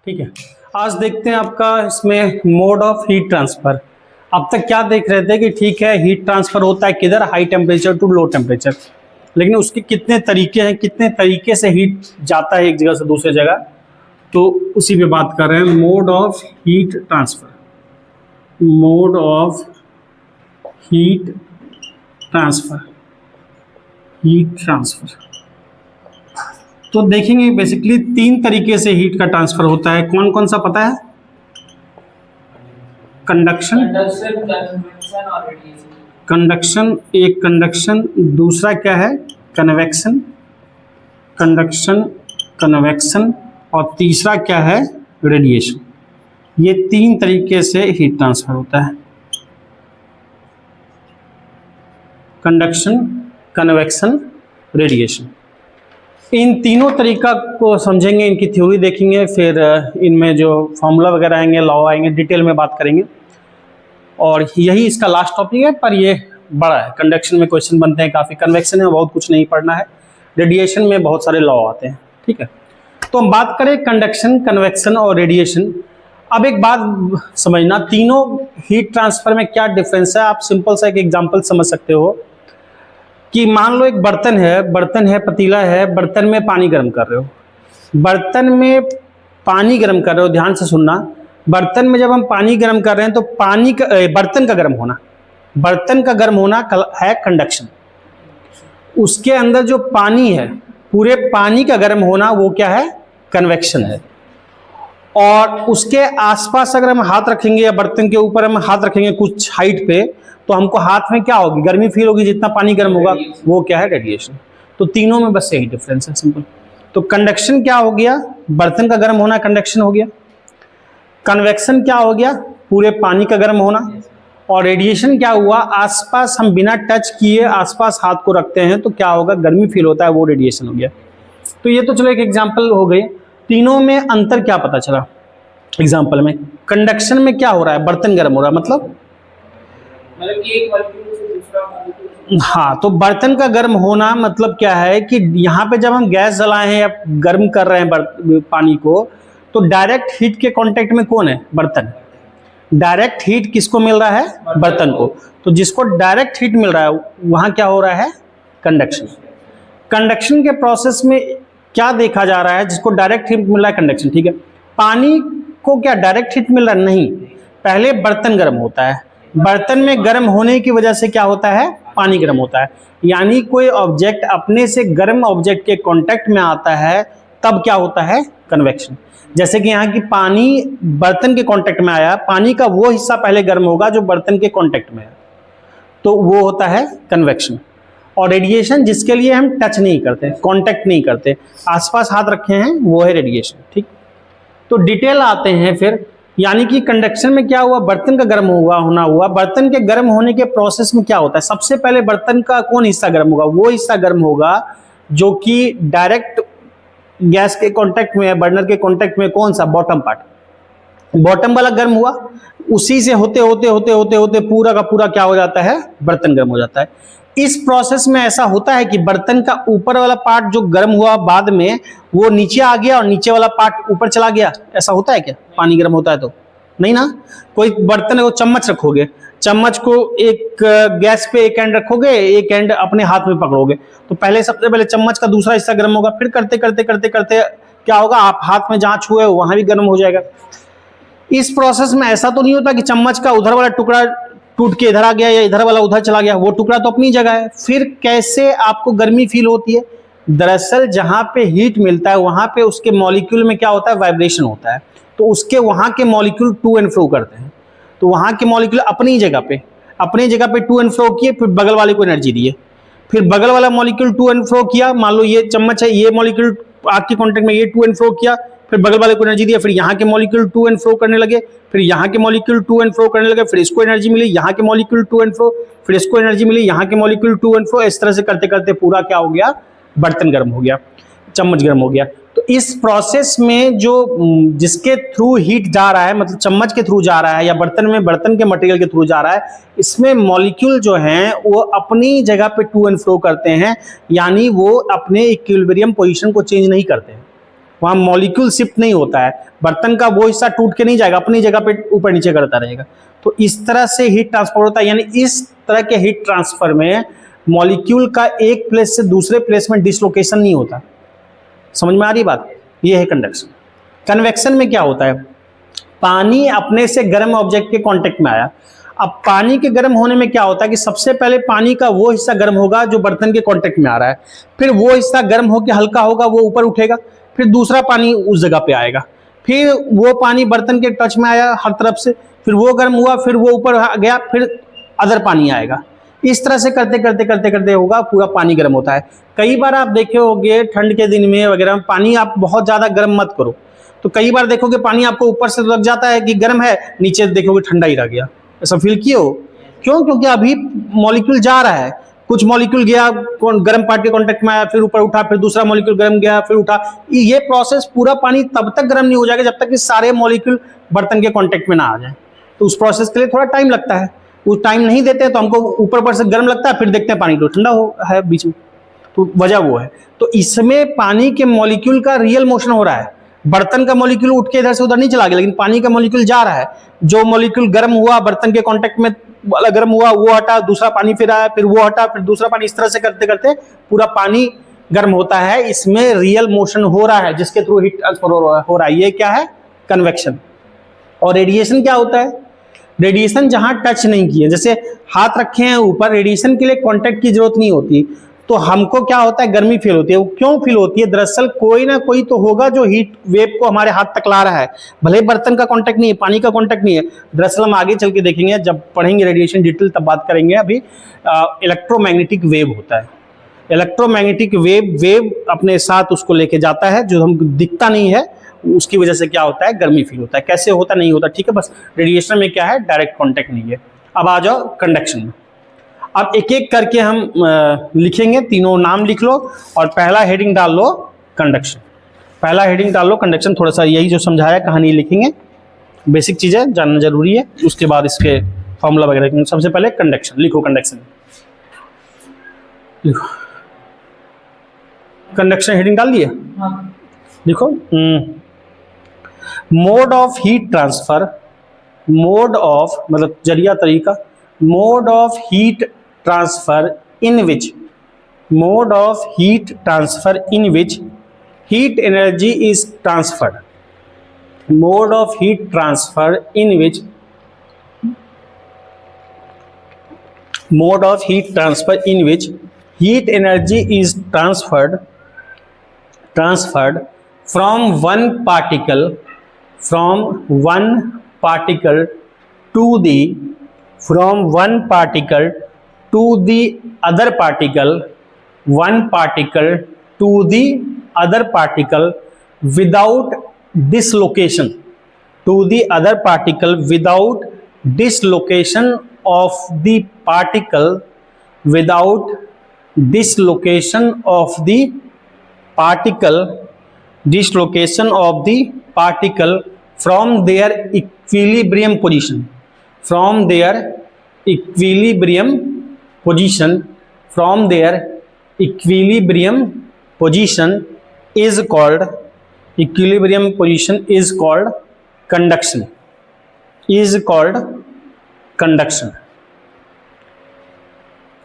ठीक है। आज देखते हैं आपका इसमें मोड ऑफ हीट ट्रांसफर। अब तक क्या देख रहे थे कि ठीक है हीट ट्रांसफर होता है किधर, high temperature to low temperature, लेकिन उसके कितने तरीके हैं, कितने तरीके से हीट जाता है एक जगह से दूसरी जगह, तो उसी पे बात कर रहे हैं। Mode of heat transfer, mode of heat transfer, heat transfer. तो देखेंगे बेसिकली तीन तरीके से हीट का ट्रांसफर होता है। कौन कौन सा पता है? कंडक्शन, कंडक्शन एक कंडक्शन, दूसरा क्या है कन्वेक्शन, कंडक्शन कन्वेक्शन, और तीसरा क्या है रेडिएशन। ये तीन तरीके से हीट ट्रांसफर होता है। Conduction, convection, radiation. इन तीनों तरीका को समझेंगे, इनकी थ्योरी देखेंगे, फिर इनमें जो फॉर्मूला वगैरह आएंगे, लॉ आएंगे, डिटेल में बात करेंगे। और यही इसका लास्ट टॉपिक है, पर ये बड़ा है। कंडक्शन में क्वेश्चन बनते हैं काफ़ी, कन्वेक्शन में बहुत कुछ नहीं पढ़ना है, रेडिएशन में बहुत सारे लॉ आते हैं। ठीक है, तो हम बात करें कंडक्शन, कन्वेक्शन और रेडिएशन। अब एक बात समझना, तीनों हीट ट्रांसफर में क्या डिफरेंस है। आप सिंपल सा एक एग्जाम्पल समझ सकते हो कि मान लो एक बर्तन है, पतीला है, बर्तन में पानी गर्म कर रहे हो, बर्तन में पानी गर्म कर रहे हो, ध्यान से सुनना। बर्तन में जब हम पानी गर्म कर रहे हैं तो पानी का बर्तन का गर्म होना, बर्तन का गर्म होना है कंडक्शन। उसके अंदर जो पानी है, पूरे पानी का गर्म होना, वो क्या है कन्वेक्शन है। और उसके आसपास अगर हम हाथ रखेंगे या बर्तन के ऊपर हम हाथ रखेंगे कुछ हाइट पे, तो हमको हाथ में क्या होगी, गर्मी फील होगी। जितना पानी गर्म होगा वो क्या है रेडिएशन। तो तीनों में बस यही डिफरेंस है, सिंपल। तो कंडक्शन क्या हो गया, बर्तन का गर्म होना कंडक्शन हो गया। कन्वेक्शन क्या हो गया, पूरे पानी का गर्म होना। और रेडिएशन क्या हुआ, आसपास हम बिना टच किए आसपास हाथ को रखते हैं तो क्या होगा, गर्मी फील होता है, वो रेडिएशन हो गया। तो ये तो चलो एक एग्जाम्पल हो गई। तीनों में अंतर क्या पता चला एग्जाम्पल में। कंडक्शन में क्या हो रहा है, बर्तन गर्म हो रहा है, मतलब हाँ, तो बर्तन का गर्म होना मतलब क्या है कि यहाँ पे जब हम गैस जलाए हैं या गर्म कर रहे हैं पानी को, तो डायरेक्ट हीट के कांटेक्ट में कौन है, बर्तन। डायरेक्ट हीट किसको मिल रहा है, बर्तन को। तो जिसको डायरेक्ट हीट मिल रहा है वहां क्या हो रहा है, कंडक्शन। कंडक्शन के प्रोसेस में क्या देखा जा रहा है, जिसको डायरेक्ट हीट मिल रहा है कंडक्शन। ठीक है, पानी को क्या डायरेक्ट हीट मिल रहा है, नहीं। पहले बर्तन गर्म होता है, बर्तन में गर्म होने की वजह से क्या होता है, पानी गर्म होता है। यानी कोई ऑब्जेक्ट अपने से गर्म ऑब्जेक्ट के कांटेक्ट में आता है तब क्या होता है, कन्वेक्शन। जैसे कि यहाँ की पानी बर्तन के कांटेक्ट में आया, पानी का वो हिस्सा पहले गर्म होगा जो बर्तन के कांटेक्ट में है, तो वो होता है कन्वेक्शन। और रेडिएशन जिसके लिए हम टच नहीं करते, कांटेक्ट नहीं करते, आसपास हाथ रखे हैं, वो है रेडिएशन। ठीक, तो डिटेल आते हैं फिर। यानी कि कंडक्शन में क्या हुआ, बर्तन का गर्म हुआ। बर्तन के गर्म होने के प्रोसेस में क्या होता है, सबसे पहले बर्तन का कौन हिस्सा गर्म होगा, वो हिस्सा गर्म होगा जो कि डायरेक्ट गैस के कांटेक्ट में है, बर्नर के कांटेक्ट में, कौन सा, बॉटम पार्ट। बॉटम वाला गर्म हुआ, उसी से होते होते पूरा का पूरा क्या हो जाता है, बर्तन गर्म हो जाता है। इस प्रोसेस में ऐसा होता है कि बर्तन का ऊपर वाला पार्ट जो गर्म हुआ बाद में, वो नीचे आ गया और नीचे वाला पार्ट ऊपर चला गया। ऐसा होता है क्या, पानी गर्म होता है तो? नहीं ना। कोई बर्तन को चम्मच रखोगे, चम्मच को एक गैस पे एक एंड रखोगे, एक एंड अपने हाथ में पकड़ोगे, तो पहले सबसे पहले चम्मच का दूसरा हिस्सा गर्म होगा, फिर करते करते करते करते क्या होगा, आप हाथ में जहां छुए वहां भी गर्म हो जाएगा। इस प्रोसेस में ऐसा तो नहीं होता कि चम्मच का उधर वाला टुकड़ा टूट के इधर आ गया या इधर वाला उधर चला गया, वो टुकड़ा तो अपनी जगह है। फिर कैसे आपको गर्मी फील होती है, दरअसल जहां पे हीट मिलता है वहां पे उसके मॉलिक्यूल में क्या होता है, वाइब्रेशन होता है। तो उसके वहां के मॉलिक्यूल टू एंड फ्रो करते हैं। तो वहां के मॉलिक्यूल अपनी जगह पे टू एंड फ्रो किए, फिर बगल वाले को एनर्जी दिए, फिर बगल वाला मॉलिक्यूल टू एंड फ्रो किया। मान लो ये चम्मच है, ये मॉलिक्यूल आपके कॉन्टेक्ट में, ये टू एंड फ्रो किया, फिर बगल वाले को एनर्जी दिया, फिर यहाँ के मॉलिक्यूल टू एंड फ्रो करने लगे, फिर यहाँ के मॉलिक्यूल टू एंड फ्रो करने लगे, फिर इसको एनर्जी मिली, यहाँ के मॉलिक्यूल टू एंड फ्रो, फिर इसको एनर्जी मिली, यहाँ के मॉलिक्यूल टू एंड फ्रो। इस तरह से करते करते पूरा क्या हो गया, बर्तन गर्म हो गया, चम्मच गर्म हो गया। तो इस प्रोसेस में जो जिसके थ्रू हीट जा रहा है, मतलब चम्मच के थ्रू जा रहा है या बर्तन में बर्तन के मटेरियल के थ्रू जा रहा है, इसमें मॉलिक्यूल जो हैं वो अपनी जगह पे टू एंड फ्रो करते हैं। यानी वो अपने इक्विलिब्रियम पोजीशन को चेंज नहीं करते हैं। वहाँ मॉलिक्यूल शिफ्ट नहीं होता है, बर्तन का वो हिस्सा टूट के नहीं जाएगा, अपनी जगह पे ऊपर नीचे करता रहेगा। तो इस तरह से हीट ट्रांसफर होता है, यानी इस तरह के हीट ट्रांसफर में मॉलिक्यूल का एक प्लेस से दूसरे प्लेस में डिसलोकेशन नहीं होता। समझ में आ रही बात? ये है कंडक्शन। कन्वेक्शन में क्या होता है, पानी अपने से गर्म ऑब्जेक्ट के कांटेक्ट में आया। अब पानी के गर्म होने में क्या होता है कि सबसे पहले पानी का वो हिस्सा गर्म होगा जो बर्तन के कांटेक्ट में आ रहा है, फिर वो हिस्सा गर्म होकर हल्का होगा, वो ऊपर उठेगा, फिर दूसरा पानी उस जगह पे आएगा, फिर वो पानी बर्तन के टच में आया हर तरफ से, फिर वो गर्म हुआ, फिर वो ऊपर गया, फिर अदर पानी आएगा। इस तरह से करते करते करते करते होगा, पूरा पानी गर्म होता है। कई बार आप देखे होंगे ठंड के दिन में वगैरह पानी आप बहुत ज़्यादा गर्म मत करो, तो कई बार देखोगे पानी आपको ऊपर से लग जाता है कि गर्म है, नीचे देखोगे ठंडा ही रह गया। ऐसा फील किए हो? क्यों? क्योंकि अभी मॉलिक्यूल जा रहा है, कुछ मॉलिक्यूल गया गर्म पार्ट के कांटेक्ट में आया, फिर ऊपर उठा, फिर दूसरा मॉलिक्यूल गर्म गया, फिर उठा। ये प्रोसेस पूरा पानी तब तक गर्म नहीं हो जाएगा जब तक कि सारे मॉलिक्यूल बर्तन के कांटेक्ट में ना आ जाए। तो उस प्रोसेस के लिए थोड़ा टाइम लगता है। वो टाइम नहीं देते तो हमको ऊपर पर से गर्म लगता है, फिर देखते हैं पानी तो ठंडा है बीच में। तो वजह वो है। तो इसमें पानी के मॉलिक्यूल का रियल मोशन हो रहा है। बर्तन का मॉलिक्यूल उठ के इधर से उधर नहीं चला गया, लेकिन पानी का मॉलिक्यूल जा रहा है। जो मॉलिक्यूल गर्म हुआ, बर्तन के कांटेक्ट में वाला गर्म हुआ, वो हटा, दूसरा पानी फिर आया, फिर वो हटा, फिर दूसरा पानी, इस तरह से करते करते पूरा पानी गर्म होता है। इसमें रियल मोशन हो रहा है, जिसके थ्रू हीट ट्रांसफर हो रहा है। ये क्या है? कन्वेक्शन। और रेडिएशन क्या होता है? रेडिएशन जहां टच नहीं किए, जैसे हाथ रखे हैं ऊपर, रेडिएशन के लिए कांटेक्ट की जरूरत नहीं होती, तो हमको क्या होता है? गर्मी फील होती है। वो क्यों फील होती है? दरअसल कोई ना कोई तो होगा जो हीट वेव को हमारे हाथ तक ला रहा है। भले बर्तन का कांटेक्ट नहीं है, पानी का कांटेक्ट नहीं है। दरअसल हम आगे चल के देखेंगे, जब पढ़ेंगे रेडिएशन डिटेल तब बात करेंगे। अभी इलेक्ट्रोमैग्नेटिक वेव होता है। इलेक्ट्रोमैग्नेटिक वेव अपने साथ उसको लेके जाता है, जो हमको दिखता नहीं है, उसकी वजह से क्या होता है? गर्मी फील होता है। कैसे होता? नहीं होता, ठीक है। बस रेडिएशन में क्या है? डायरेक्ट कांटेक्ट नहीं है। अब आ जाओ कंडक्शन में। अब एक एक करके हम लिखेंगे, तीनों नाम लिख लो और पहला हेडिंग डाल लो कंडक्शन। पहला हेडिंग डाल लो कंडक्शन। थोड़ा सा यही जो समझाया कहानी लिखेंगे, बेसिक चीज़ें जानना जरूरी है, उसके बाद इसके फॉर्मूला वगैरह। सबसे पहले कंडक्शन लिखो। कंडक्शन लिखो, कंडक्शन हेडिंग डाल दिए? लिखो। Mode of heat transfer, mode of मतलब जरिया तरीका, mode of heat transfer in which, mode of heat transfer in which heat energy is transferred, mode of heat transfer in which, mode of heat transfer in which heat energy is transferred from one particle to the, from one particle to the other particle, one particle to the other particle without dislocation, to the other particle without dislocation of the particle, without dislocation of the particle, dislocation of the particle from their equilibrium position, from their equilibrium position, from their equilibrium position is called, equilibrium position is called conduction, is called conduction।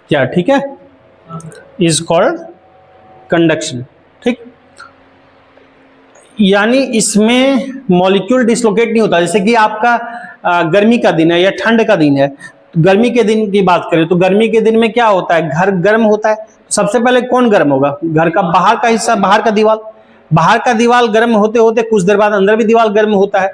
क्या ठीक है? is called conduction। ठीक, यानी इसमें molecule dislocate नहीं होता। जैसे कि आपका गर्मी का दिन है या ठंड का दिन है, गर्मी के दिन की बात करें तो गर्मी के दिन में क्या होता है? घर गर्म होता है। सबसे पहले कौन गर्म होगा? घर का बाहर का हिस्सा, बाहर का दीवार। बाहर का दीवार गर्म होते होते कुछ देर बाद अंदर भी दीवार गर्म होता है।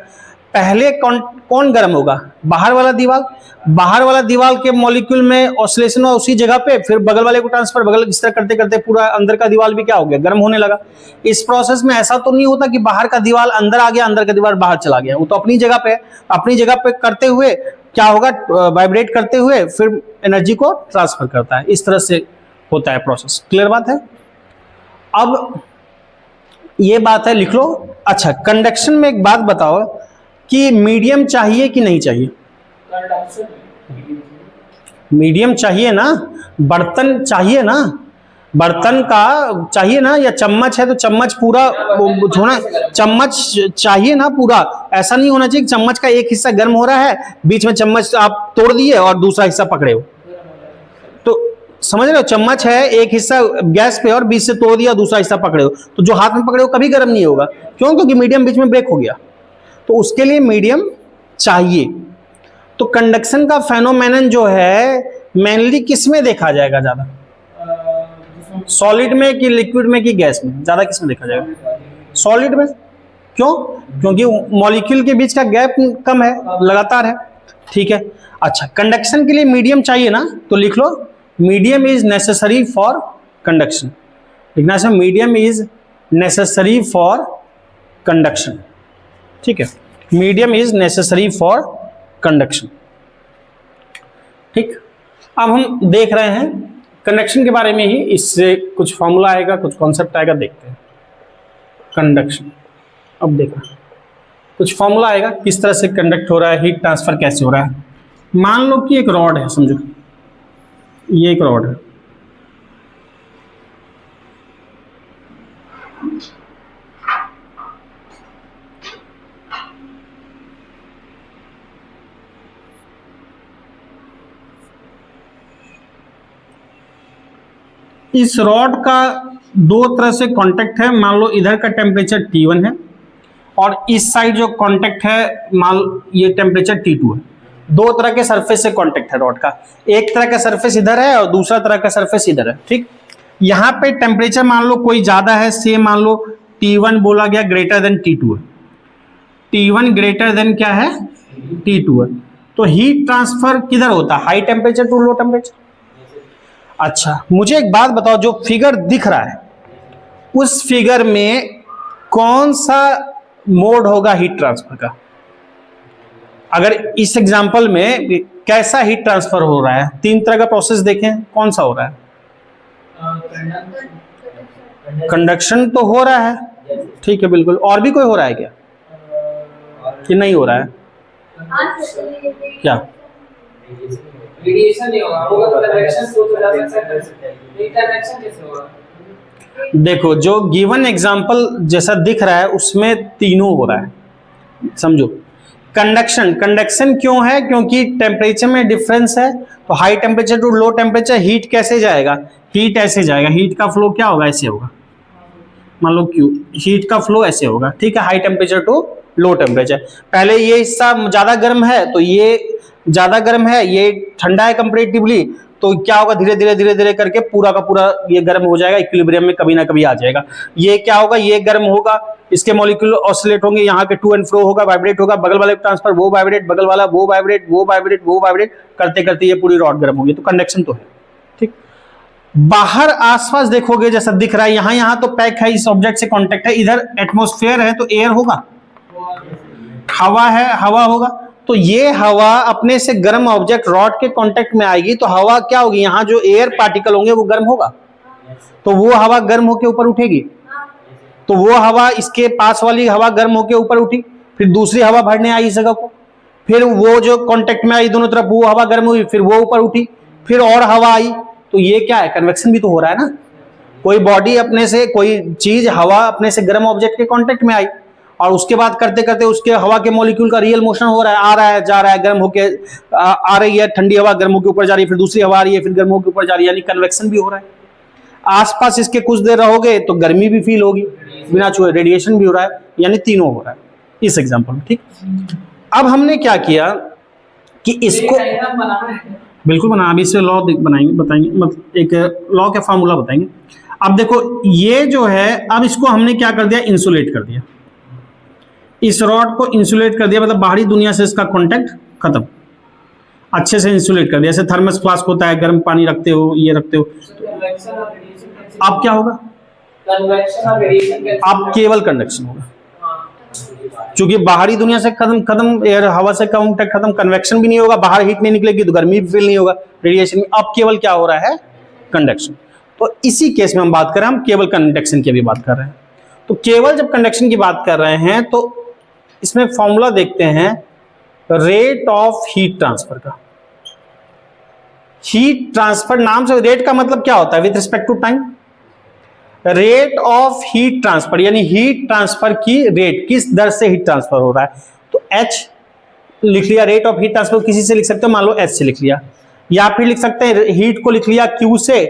पहले कौन गर्म होगा? बाहर वाला दीवार। बाहर वाला दीवार के मॉलिक्यूल में ऑसिलेशन हुआ उसी जगह पे, फिर बगल वाले को ट्रांसफर, बगल इस तरह करते करते पूरा अंदर का दीवार भी क्या हो गया? गर्म होने लगा। इस प्रोसेस में ऐसा तो नहीं होता कि बाहर का दीवार अंदर आ गया, अंदर का दीवार बाहर चला गया। वो तो अपनी जगह पे, अपनी जगह पे करते हुए क्या होगा? वाइब्रेट करते हुए फिर एनर्जी को ट्रांसफर करता है। इस तरह से होता है प्रोसेस। क्लियर बात है? अब ये बात है, लिख लो। अच्छा, कंडक्शन में एक बात बताओ कि मीडियम चाहिए कि नहीं चाहिए? मीडियम चाहिए ना, बर्तन चाहिए ना। बर्तन का चाहिए ना, या चम्मच है तो चम्मच पूरा होना, चम्मच चाहिए ना पूरा। ऐसा नहीं होना चाहिए कि चम्मच का एक हिस्सा गर्म हो रहा है, बीच में चम्मच आप तोड़ दिए और दूसरा हिस्सा पकड़े हो। तो समझ रहे हो, चम्मच है एक हिस्सा गैस पे और बीच से तोड़ दिया, दूसरा हिस्सा पकड़े हो, तो जो हाथ में पकड़े हो कभी गर्म नहीं होगा। क्यों? क्योंकि मीडियम बीच में ब्रेक हो गया। तो उसके लिए मीडियम चाहिए। तो कंडक्शन का फेनोमेनन जो है मेनली किस में देखा जाएगा ज्यादा? सॉलिड में कि लिक्विड में कि गैस में? ज्यादा किस में देखा जाएगा? सॉलिड में। क्यों? क्योंकि मॉलिक्यूल के बीच का गैप कम है, लगातार है। ठीक है, अच्छा, कंडक्शन के लिए मीडियम चाहिए ना, तो लिख लो medium is necessary for conduction. लिखना है medium is necessary for conduction. ठीक है, medium is necessary for conduction. ठीक, अब हम देख रहे हैं कंडक्शन के बारे में ही, इससे कुछ फॉर्मूला आएगा, कुछ कॉन्सेप्ट आएगा, देखते हैं कंडक्शन। अब देखो कुछ फॉर्मूला आएगा किस तरह से कंडक्ट हो रहा है, हीट ट्रांसफर कैसे हो रहा है। मान लो कि एक रॉड है, समझो ये एक रॉड है, इस रॉड का दो तरह से कांटेक्ट है। मान लो इधर का टेम्परेचर T1 है और इस साइड जो कांटेक्ट है मान लो ये टेम्परेचर T2 है। दो तरह के सरफेस से कांटेक्ट है रॉड का, एक तरह का सरफेस इधर है और दूसरा तरह का सरफेस इधर है। ठीक, यहाँ पे टेम्परेचर मान लो कोई ज्यादा है, से मान लो T1 बोला गया ग्रेटर देन T2 है, T1 ग्रेटर देन क्या है? T2 है। तो हीट ट्रांसफर किधर होता है? High temperature to low temperature. अच्छा, मुझे एक बात बताओ, जो फिगर दिख रहा है उस फिगर में कौन सा मोड होगा हीट ट्रांसफर का? अगर इस एग्जांपल में कैसा हीट ट्रांसफर हो रहा है? तीन तरह का प्रोसेस देखें, कौन सा हो रहा है? कंडक्शन तो हो रहा है, ठीक है बिल्कुल। और भी कोई हो रहा है क्या कि नहीं हो रहा है? क्या रेडिएशन नहीं होगा, कन्वेक्शन हो जा सकता है, इंटरैक्शन कैसे होगा? देखो, जो गिवन एग्जांपल जैसा दिख रहा है उसमें तीनों हो रहा है, समझो। कंडक्शन, कंडक्शन क्यों है? क्योंकि टेम्परेचर में डिफरेंस है, तो high temperature to low temperature heat कैसे जाएगा? हीट ऐसे जाएगा, हीट का फ्लो क्या होगा? ऐसे होगा, मान लो क्यू, हीट का फ्लो ऐसे होगा। ठीक है, high temperature to low temperature. पहले ये हिस्सा ज्यादा गर्म है तो ये ज्यादा गर्म है, ये ठंडा है कंपैरेटिवली, तो क्या होगा? धीरे धीरे धीरे धीरे करके पूरा का पूरा ये गर्म हो जाएगा, इक्विलिब्रियम में कभी ना कभी आ जाएगा। ये क्या होगा? ये गर्म होगा, इसके मॉलिक्यूल ऑसिलेट होंगे, यहाँ के टू एंड फ्रो होगा, वाइब्रेट होगा, बगल वाले ट्रांसफर, वो वाइब्रेट, बगल वाला वो वाइब्रेट, वो वाइब्रेट, वो वाइब्रेट, करते करते ये पूरी रॉड गर्म होगी। तो कंडक्शन तो है। ठीक, बाहर आसपास देखोगे जैसा दिख रहा है, यहाँ तो पैक है, इस ऑब्जेक्ट से कांटेक्ट है, इधर एटमॉस्फेयर है तो एयर होगा, हवा है, हवा होगा। तो ये हवा अपने से गर्म ऑब्जेक्ट रॉड के कांटेक्ट में आएगी तो हवा क्या होगी? यहाँ जो एयर पार्टिकल होंगे वो गर्म होगा, तो वो हवा गर्म होके ऊपर उठेगी, तो वो हवा इसके पास वाली हवा गर्म होके ऊपर उठी, फिर दूसरी हवा भरने आई इस जगह को, फिर वो जो कांटेक्ट में आई दोनों तरफ, वो हवा गर्म हुई, फिर वो ऊपर उठी, फिर और हवा आई। तो ये क्या है? कन्वेक्शन भी तो हो रहा है ना। कोई बॉडी अपने से, कोई चीज, हवा अपने से गर्म ऑब्जेक्ट के कांटेक्ट में आई और उसके बाद करते करते उसके हवा के मॉलिक्यूल का रियल मोशन हो रहा है, आ रहा है, जा रहा है, गर्म होके आ रही है, ठंडी हवा गर्म होके ऊपर जा रही है, फिर दूसरी हवा आ रही है, फिर गर्म होके ऊपर जा रही है, यानी कन्वेक्शन भी हो रहा है। आसपास इसके कुछ देर रहोगे तो गर्मी भी फील होगी बिना छुए, रेडिएशन भी हो रहा है, यानी तीनों हो रहा है इस एग्जांपल में। ठीक, अब हमने क्या किया कि इसको बिल्कुल बना, अभी इससे लॉ बनाएंगे, बताएंगे, मतलब एक लॉ का फार्मूला बताएंगे। अब देखो ये जो है, अब इसको हमने क्या कर दिया? इंसुलेट कर दिया, इस रॉड को इंसुलेट कर दिया, मतलब बाहरी दुनिया से इसका कांटेक्ट खत्म, अच्छे से इंसुलेट कर दिया। जैसे थर्मस फ्लास्क होता है, गर्म पानी रखते हो, ये रखते हो, अब क्या होगा? अब केवल कंडक्शन होगा, क्योंकि बाहरी दुनिया से खत्म, एयर हवा से कांटेक्ट खत्म, कन्वेक्शन भी नहीं होगा, बाहर हीट नहीं निकलेगी तो गर्मी भी फील नहीं होगा, रेडिएशन। अब केवल क्या हो रहा है? कंडक्शन। तो इसी केस में हम बात कर रहे हैं, हम केवल कंडक्शन की भी बात कर रहे हैं। तो केवल जब कंडक्शन की बात कर रहे हैं तो इसमें फॉर्मूला देखते हैं रेट ऑफ हीट ट्रांसफर का। हीट ट्रांसफर नाम से, रेट का मतलब क्या होता है? With respect to time, rate of heat transfer, यानी हीट ट्रांसफर की रेट, किस दर से हीट ट्रांसफर हो रहा है, तो H लिख लिया। रेट ऑफ हीट ट्रांसफर किसी से लिख सकते हो, मान लो H से लिख लिया, या फिर लिख सकते हैं हीट को लिख लिया Q से,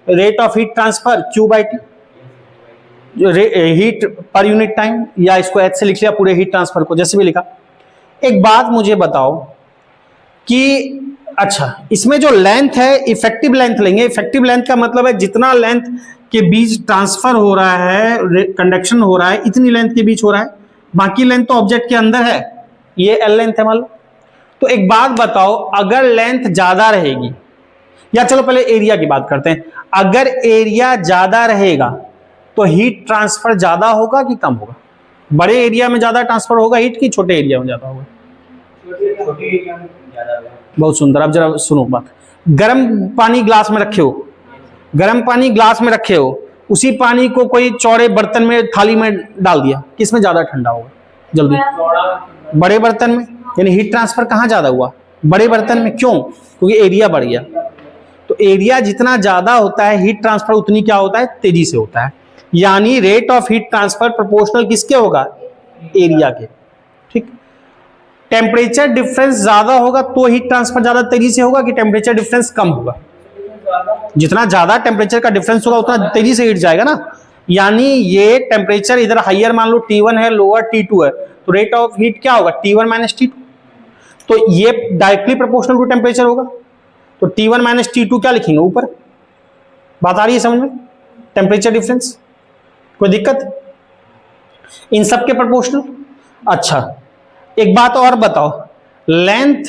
rate of heat transfer Q/T, heat पर यूनिट टाइम, या इसको H से लिख लिया पूरे हीट ट्रांसफर को, जैसे भी लिखा। एक बात मुझे बताओ कि अच्छा, इसमें जो लेंथ है इफेक्टिव लेंथ लेंगे। इफेक्टिव लेंथ का मतलब है जितना लेंथ के बीच ट्रांसफर हो रहा है, कंडक्शन हो रहा है, इतनी लेंथ के बीच हो रहा है, बाकी लेंथ तो ऑब्जेक्ट के अंदर है, ये L लेंथ है मान लो। तो एक बात बताओ, अगर लेंथ ज्यादा रहेगी, या चलो पहले एरिया की बात करते हैं, अगर एरिया ज्यादा रहेगा तो हीट ट्रांसफर ज्यादा होगा कि कम होगा? बड़े एरिया में ज्यादा ट्रांसफर होगा हीट की छोटे एरिया में ज्यादा होगा? छोटे एरिया में ज्यादा होगा। बहुत सुंदर। अब जरा सुनो बात, गर्म पानी ग्लास में रखे हो, गर्म पानी ग्लास में रखे हो, उसी पानी को कोई चौड़े बर्तन में, थाली में डाल दिया, किसमें ज्यादा ठंडा होगा जल्दी? बड़े बर्तन में। यानी हीट ट्रांसफर कहाँ ज्यादा हुआ? बड़े बर्तन में। क्यों? क्योंकि एरिया बढ़ गया। तो एरिया जितना ज्यादा होता है हीट ट्रांसफर उतनी क्या होता है? तेजी से होता है। यानी rate of heat transfer proportional किसके होगा? एरिया के। ठीक। टेम्परेचर डिफरेंस ज्यादा होगा तो हीट ट्रांसफर ज्यादा तेजी से होगा कि टेम्परेचर डिफरेंस कम होगा? जितना ज्यादा टेम्परेचर का डिफरेंस होगा उतना तेजी से हीट जाएगा ना। यानी ये टेम्परेचर इधर हाइयर मान लो T1 है, लोअर T2 है, तो रेट ऑफ हीट क्या होगा? T1 minus T2। तो ये डायरेक्टली प्रोपोर्शनल टू टेम्परेचर होगा। तो T1 माइनस T2 क्या लिखेंगे ऊपर? बात आ रही है समझ में? टेम्परेचर डिफरेंस, कोई दिक्कत? इन सब के प्रोपोर्शनल। अच्छा, एक बात और बताओ, लेंथ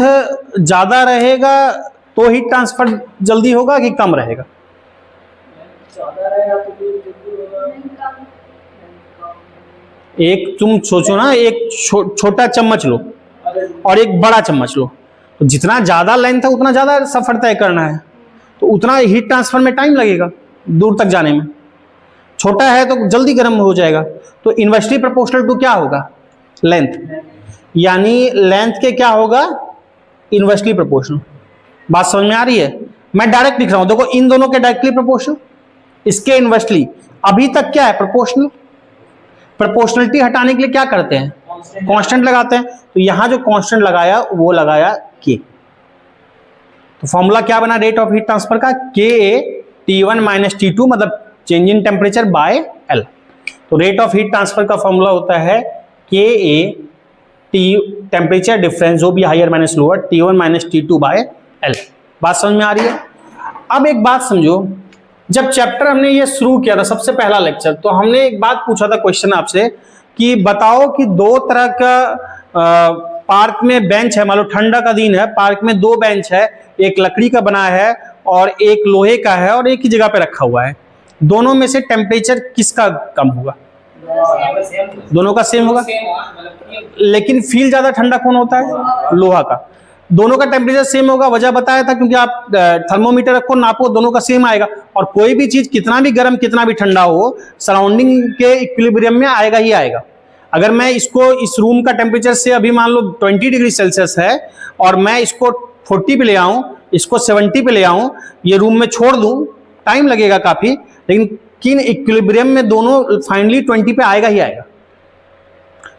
ज्यादा रहेगा तो हीट ट्रांसफर जल्दी होगा कि कम रहेगा? ज्यादा रहेगा तो जल्दी होगा। एक तुम सोचो ना, एक छोटा चम्मच लो और एक बड़ा चम्मच लो, तो जितना ज्यादा लेंथ है उतना ज्यादा सफर तय करना है, तो उतना हीट ट्रांसफर में टाइम लगेगा दूर तक जाने में। छोटा है तो जल्दी गर्म हो जाएगा। तो इनवर्सली प्रोपोर्शनल टू क्या होगा? लेंथ। यानी लेंथ के क्या होगा? Inversely proportional. बात समझ में आ रही है? मैं डायरेक्ट लिख रहा हूं, देखो इन दोनों के डायरेक्टली प्रोपोर्शनल, इसके इनवर्सली। अभी तक क्या है? प्रोपोर्शनल। प्रोपोर्शनलिटी हटाने के लिए क्या करते हैं? कांस्टेंट लगाते हैं। तो यहां जो कांस्टेंट लगाया वो लगाया के। तो फॉर्मूला क्या बना रेट ऑफ हीट ट्रांसफर का? के T1 माइनस T2, मतलब change in temperature by L। तो रेट ऑफ हीट ट्रांसफर का फॉर्मूला होता है के टी टेम्परेचर डिफरेंस जो भी higher minus lower T1 minus T2 by L। बात समझ में आ रही है? अब एक बात समझो, जब चैप्टर हमने ये शुरू किया था, सबसे पहला लेक्चर, तो हमने एक बात पूछा था क्वेश्चन आपसे कि बताओ कि दो तरह का पार्क में बेंच है, मान लो ठंडा का दिन है, पार्क में दो बेंच है, एक लकड़ी का बना है और एक लोहे का है और एक ही जगह पे रखा हुआ है। दोनों में से टेम्परेचर किसका कम होगा? दोनों का सेम होगा, लेकिन फील ज्यादा ठंडा कौन होता है? लोहा का। दोनों का टेम्परेचर सेम होगा, वजह बताया था, क्योंकि आप थर्मोमीटर रखो, नापो, दोनों का सेम आएगा। और कोई भी चीज कितना भी गर्म कितना भी ठंडा हो, सराउंडिंग के इक्विलिब्रियम में आएगा ही आएगा। अगर मैं इसको इस रूम का टेम्परेचर से अभी मान लो 20 डिग्री सेल्सियस है और मैं इसको 40 पे ले आऊं, इसको 70 पे ले आऊं, ये रूम में छोड़ दूं, टाइम लगेगा काफी, लेकिन इक्विलिब्रियम में दोनों फाइनली 20 पे आएगा ही आएगा।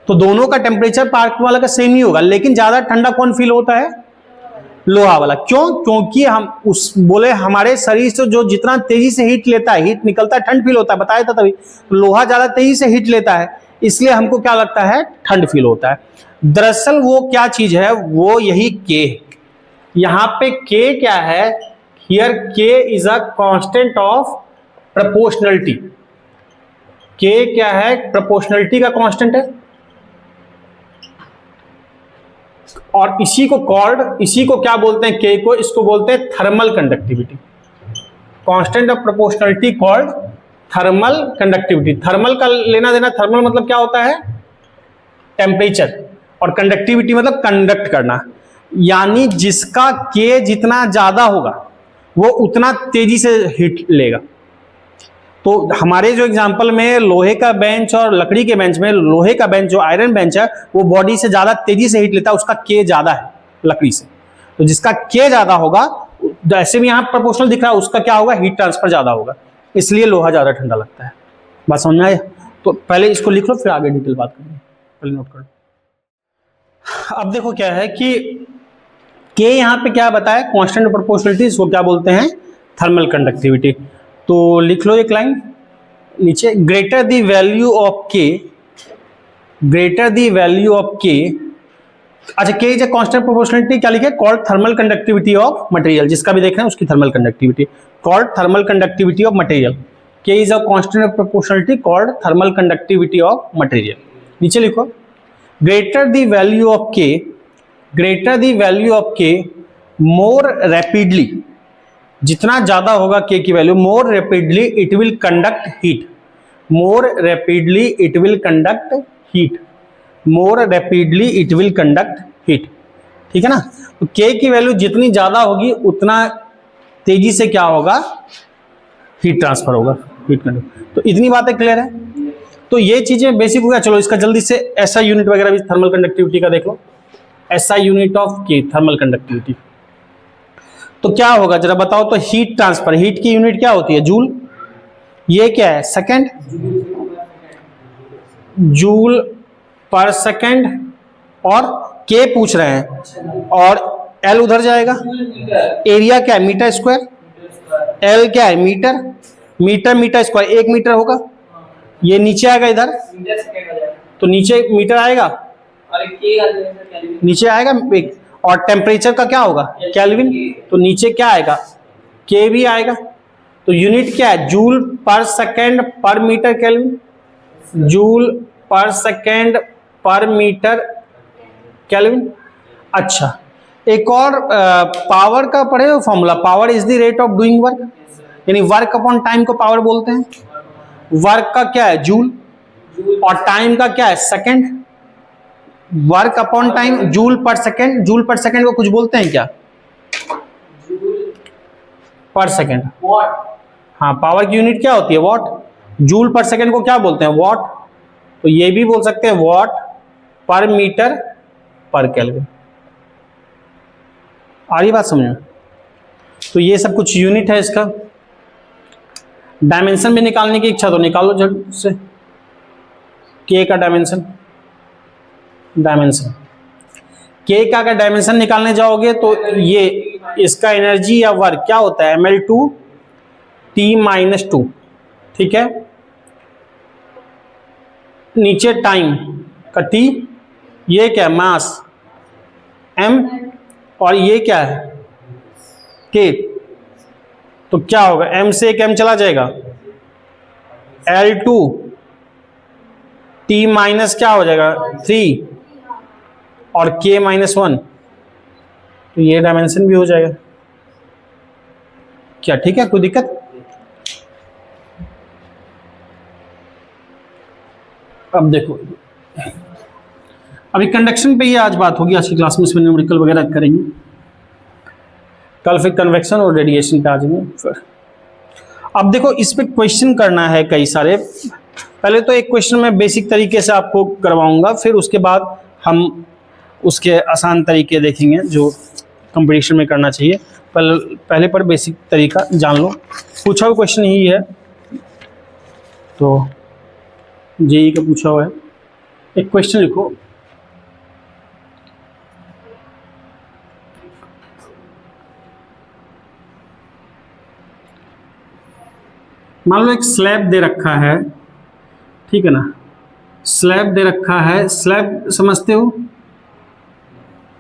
तो दोनों का टेम्परेचर पार्क वाला का सेम ही होगा, लेकिन ज्यादा ठंडा कौन फील होता है? लोहा वाला। क्यों? क्योंकि हम उस बोले हमारे शरीर से जो जितना तेजी से हीट लेता है, हीट निकलता है, ठंड फील होता है, बताया था तभी। लोहा ज्यादा तेजी से हीट लेता है, इसलिए हमको क्या लगता है? ठंड फील होता है। दरअसल वो क्या चीज है? वो यही के। यहां पे के क्या है? हियर के is a constant of proportionality. के क्या है? प्रोपोर्शनलिटी का कांस्टेंट है। और इसी को क्या बोलते हैं? के को, इसको बोलते हैं thermal conductivity. Constant of proportionality called thermal conductivity. Thermal का लेना देना, थर्मल मतलब क्या होता है? टेम्परेचर, और कंडक्टिविटी मतलब कंडक्ट करना। यानी जिसका के जितना ज्यादा होगा वो उतना तेजी से हीट लेगा। तो हमारे जो एग्जांपल में लोहे का बेंच और लकड़ी के बेंच में, लोहे का बेंच जो आयरन बेंच है वो बॉडी से ज्यादा तेजी से हीट लेता है, उसका के ज्यादा है लकड़ी से। तो जिसका के ज्यादा होगा, ऐसे भी यहां प्रोपोर्शनल दिख रहा है, उसका क्या होगा? हीट ट्रांसफर ज्यादा होगा, इसलिए लोहा ज्यादा ठंडा लगता है। बात समझ में आया? तो पहले इसको लिख लो, फिर आगे डिटेल बात करेंगे, पहले नोट कर लो। अब देखो क्या है कि के यहाँ पे क्या बताया, कांस्टेंट प्रोपोर्शनलिटी, इसको क्या बोलते हैं, थर्मल कंडक्टिविटी। तो लिख लो एक लाइन नीचे, greater the value of K, greater the value of K, अच्छा K is a constant proportionality, क्या लिखे, called thermal conductivity of material, जिसका भी देख रहे हैं उसकी thermal conductivity, called thermal conductivity of material, K is a constant proportionality called thermal conductivity of material. नीचे लिखो, greater the value of K, greater the value of K, more rapidly, जितना ज्यादा होगा के की value, more rapidly it will conduct heat, more rapidly it will conduct heat, more rapidly it will conduct heat, ठीक है ना। तो के की वैल्यू जितनी ज्यादा होगी उतना तेजी से क्या होगा, हीट ट्रांसफर होगा, हीट कंडक्ट। तो इतनी बातें क्लियर है। तो ये चीजें बेसिक हो गया। चलो इसका जल्दी से ऐसा यूनिट वगैरह भी थर्मल कंडक्टिविटी का देख लो, ऐसा यूनिट ऑफ के थर्मल कंडक्टिविटी। तो क्या होगा जरा बताओ, तो हीट ट्रांसफर, हीट की यूनिट क्या होती है, जूल, ये क्या है, सेकंड, जूल पर सेकंड, और के पूछ रहे हैं, और एल उधर जाएगा, एरिया क्या है, मीटर स्क्वायर, एल क्या है, metre, metre metre square, 1 metre होगा, ये नीचे आएगा इधर, तो नीचे मीटर आएगा, नीचे आएगा एक, और टेम्परेचर का क्या होगा, केल्विन, तो नीचे क्या आएगा, के भी आएगा। तो यूनिट क्या है, joule per second per metre kelvin, joule per second per metre kelvin. अच्छा, एक और पावर का पढ़े हो formula, power is the rate of doing work, यानी वर्क अपॉन टाइम को पावर बोलते हैं। वर्क का क्या है, जूल, और टाइम का क्या है, second, work upon time, joule per second, joule per second को कुछ बोलते हैं क्या, पर सेकंड, हाँ, पावर की यूनिट क्या होती है, वॉट, जूल पर सेकंड को क्या बोलते हैं, वॉट, तो ये भी बोल सकते हैं वॉट पर मीटर पर केल्विन। आ रही बात समझ में? तो ये सब कुछ यूनिट है इसका। डायमेंशन भी निकालने की इच्छा तो निकालो झट से, के का डायमेंशन, डायमेंशन के का अगर डायमेंशन निकालने जाओगे तो ये इसका एनर्जी या वर्क क्या होता है, ml2 T-2, ठीक है। नीचे टाइम का T, ये क्या है, मास M, और ये क्या है, K, तो क्या होगा, M से एक M चला जाएगा, L2 T माइनस क्या हो जाएगा 3, और K -1, तो ये डायमेंशन भी हो जाएगा क्या, ठीक है, कोई दिक्कत? अब देखो, अभी कंडक्शन पे ही आज बात होगी, आज की क्लास में इसमें न्यूमेरिकल वगैरह करेंगे, कल फिर कन्वेक्शन और रेडिएशन पे आ जाएंगे फिर। अब देखो इस पे क्वेश्चन करना है कई सारे। पहले तो एक क्वेश्चन मैं बेसिक तरीके से आपको करवाऊंगा, फिर उसके बाद हम उसके आसान तरीके देखेंगे जो कंपटीशन में करना चाहिए। पहले पर बेसिक तरीका जान लो। पूछा हुआ क्वेश्चन ही है, तो जेई का पूछा हुआ है। एक क्वेश्चन लिखो, मान लो एक स्लैब दे रखा है, ठीक है ना, स्लैब दे रखा है, स्लैब समझते हो,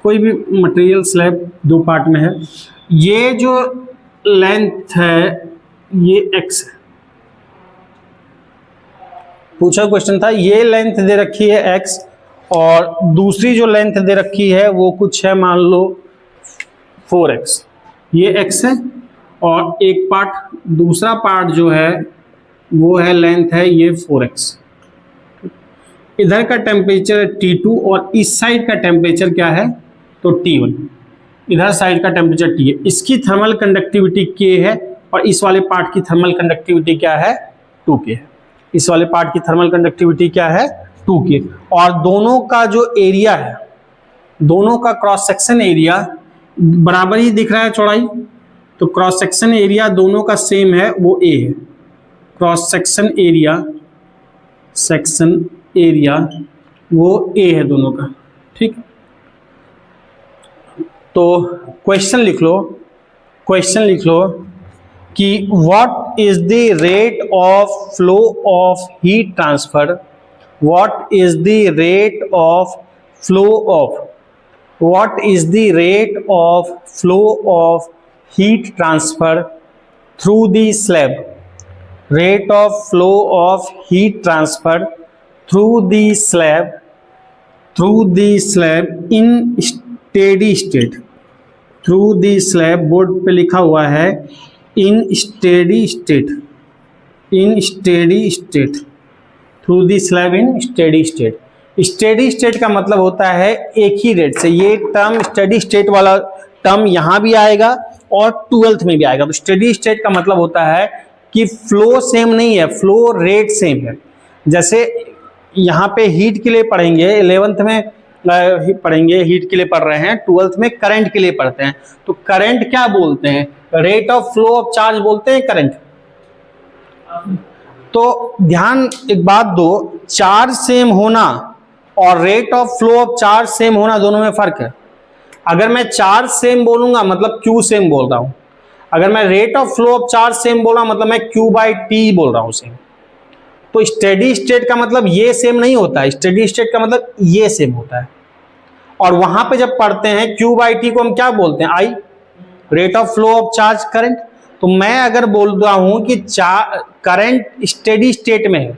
कोई भी मटेरियल स्लैब 2 पार्ट में है, ये जो लेंथ है ये x है, पूछा क्वेश्चन था, ये लेंथ दे रखी है x, और दूसरी जो लेंथ दे रखी है वो कुछ है, मान लो 4x, ये x है, और एक पार्ट, दूसरा पार्ट जो है वो है लेंथ है ये 4x। इधर का टेम्परेचर T2 और इस साइड का टेम्परेचर क्या है, तो T1, इधर साइड का टेम्परेचर T है। इसकी थर्मल कंडक्टिविटी K है, और इस वाले पार्ट की थर्मल कंडक्टिविटी क्या है, 2K है। इस वाले पार्ट की थर्मल कंडक्टिविटी क्या है, 2K, और दोनों का जो एरिया है, दोनों का क्रॉस सेक्शन एरिया बराबर ही दिख रहा है चौड़ाई, तो क्रॉस सेक्शन एरिया दोनों का सेम है, वो A है। Cross section area section area वो ए है दोनों का, ठीक। तो क्वेश्चन लिख लो कि what is the rate of flow of heat transfer, what is the rate of flow of heat transfer through the slab, rate of flow of heat transfer through the slab in steady state, through the slab, board पे लिखा हुआ है in steady state, through the slab in steady state। steady state का मतलब होता है एक ही rate से, ये टर्म steady state वाला टर्म यहाँ भी आएगा और 12th में भी आएगा। तो steady state का मतलब होता है कि फ्लो सेम नहीं है, फ्लो रेट सेम है। जैसे यहाँ पे हीट के लिए पढ़ेंगे, 11th में पढ़ेंगे, हीट के लिए पढ़ रहे हैं, 12th में करंट के लिए पढ़ते हैं। तो करंट क्या बोलते हैं? Rate of flow of charge बोलते हैं करंट। तो ध्यान एक बात दो, चार्ज सेम होना और rate of flow of charge same होना दोनों में फर्क है। अगर मैं चार्ज सेम बोलूंगा मतलब क्यू सेम बोल रहा हूं, अगर मैं rate of flow of charge same बोल रहा हूं मतलब मैं क्यू बाई टी बोल रहा हूं सेम। तो स्टेडी स्टेट का मतलब ये सेम नहीं होता है, स्टेडी स्टेट का मतलब ये सेम होता है। और वहां पे जब पढ़ते हैं क्यू बाई टी को हम क्या बोलते हैं? I, rate of flow of charge current. तो मैं अगर बोल रहा हूं कि करंट स्टेडी स्टेट में है,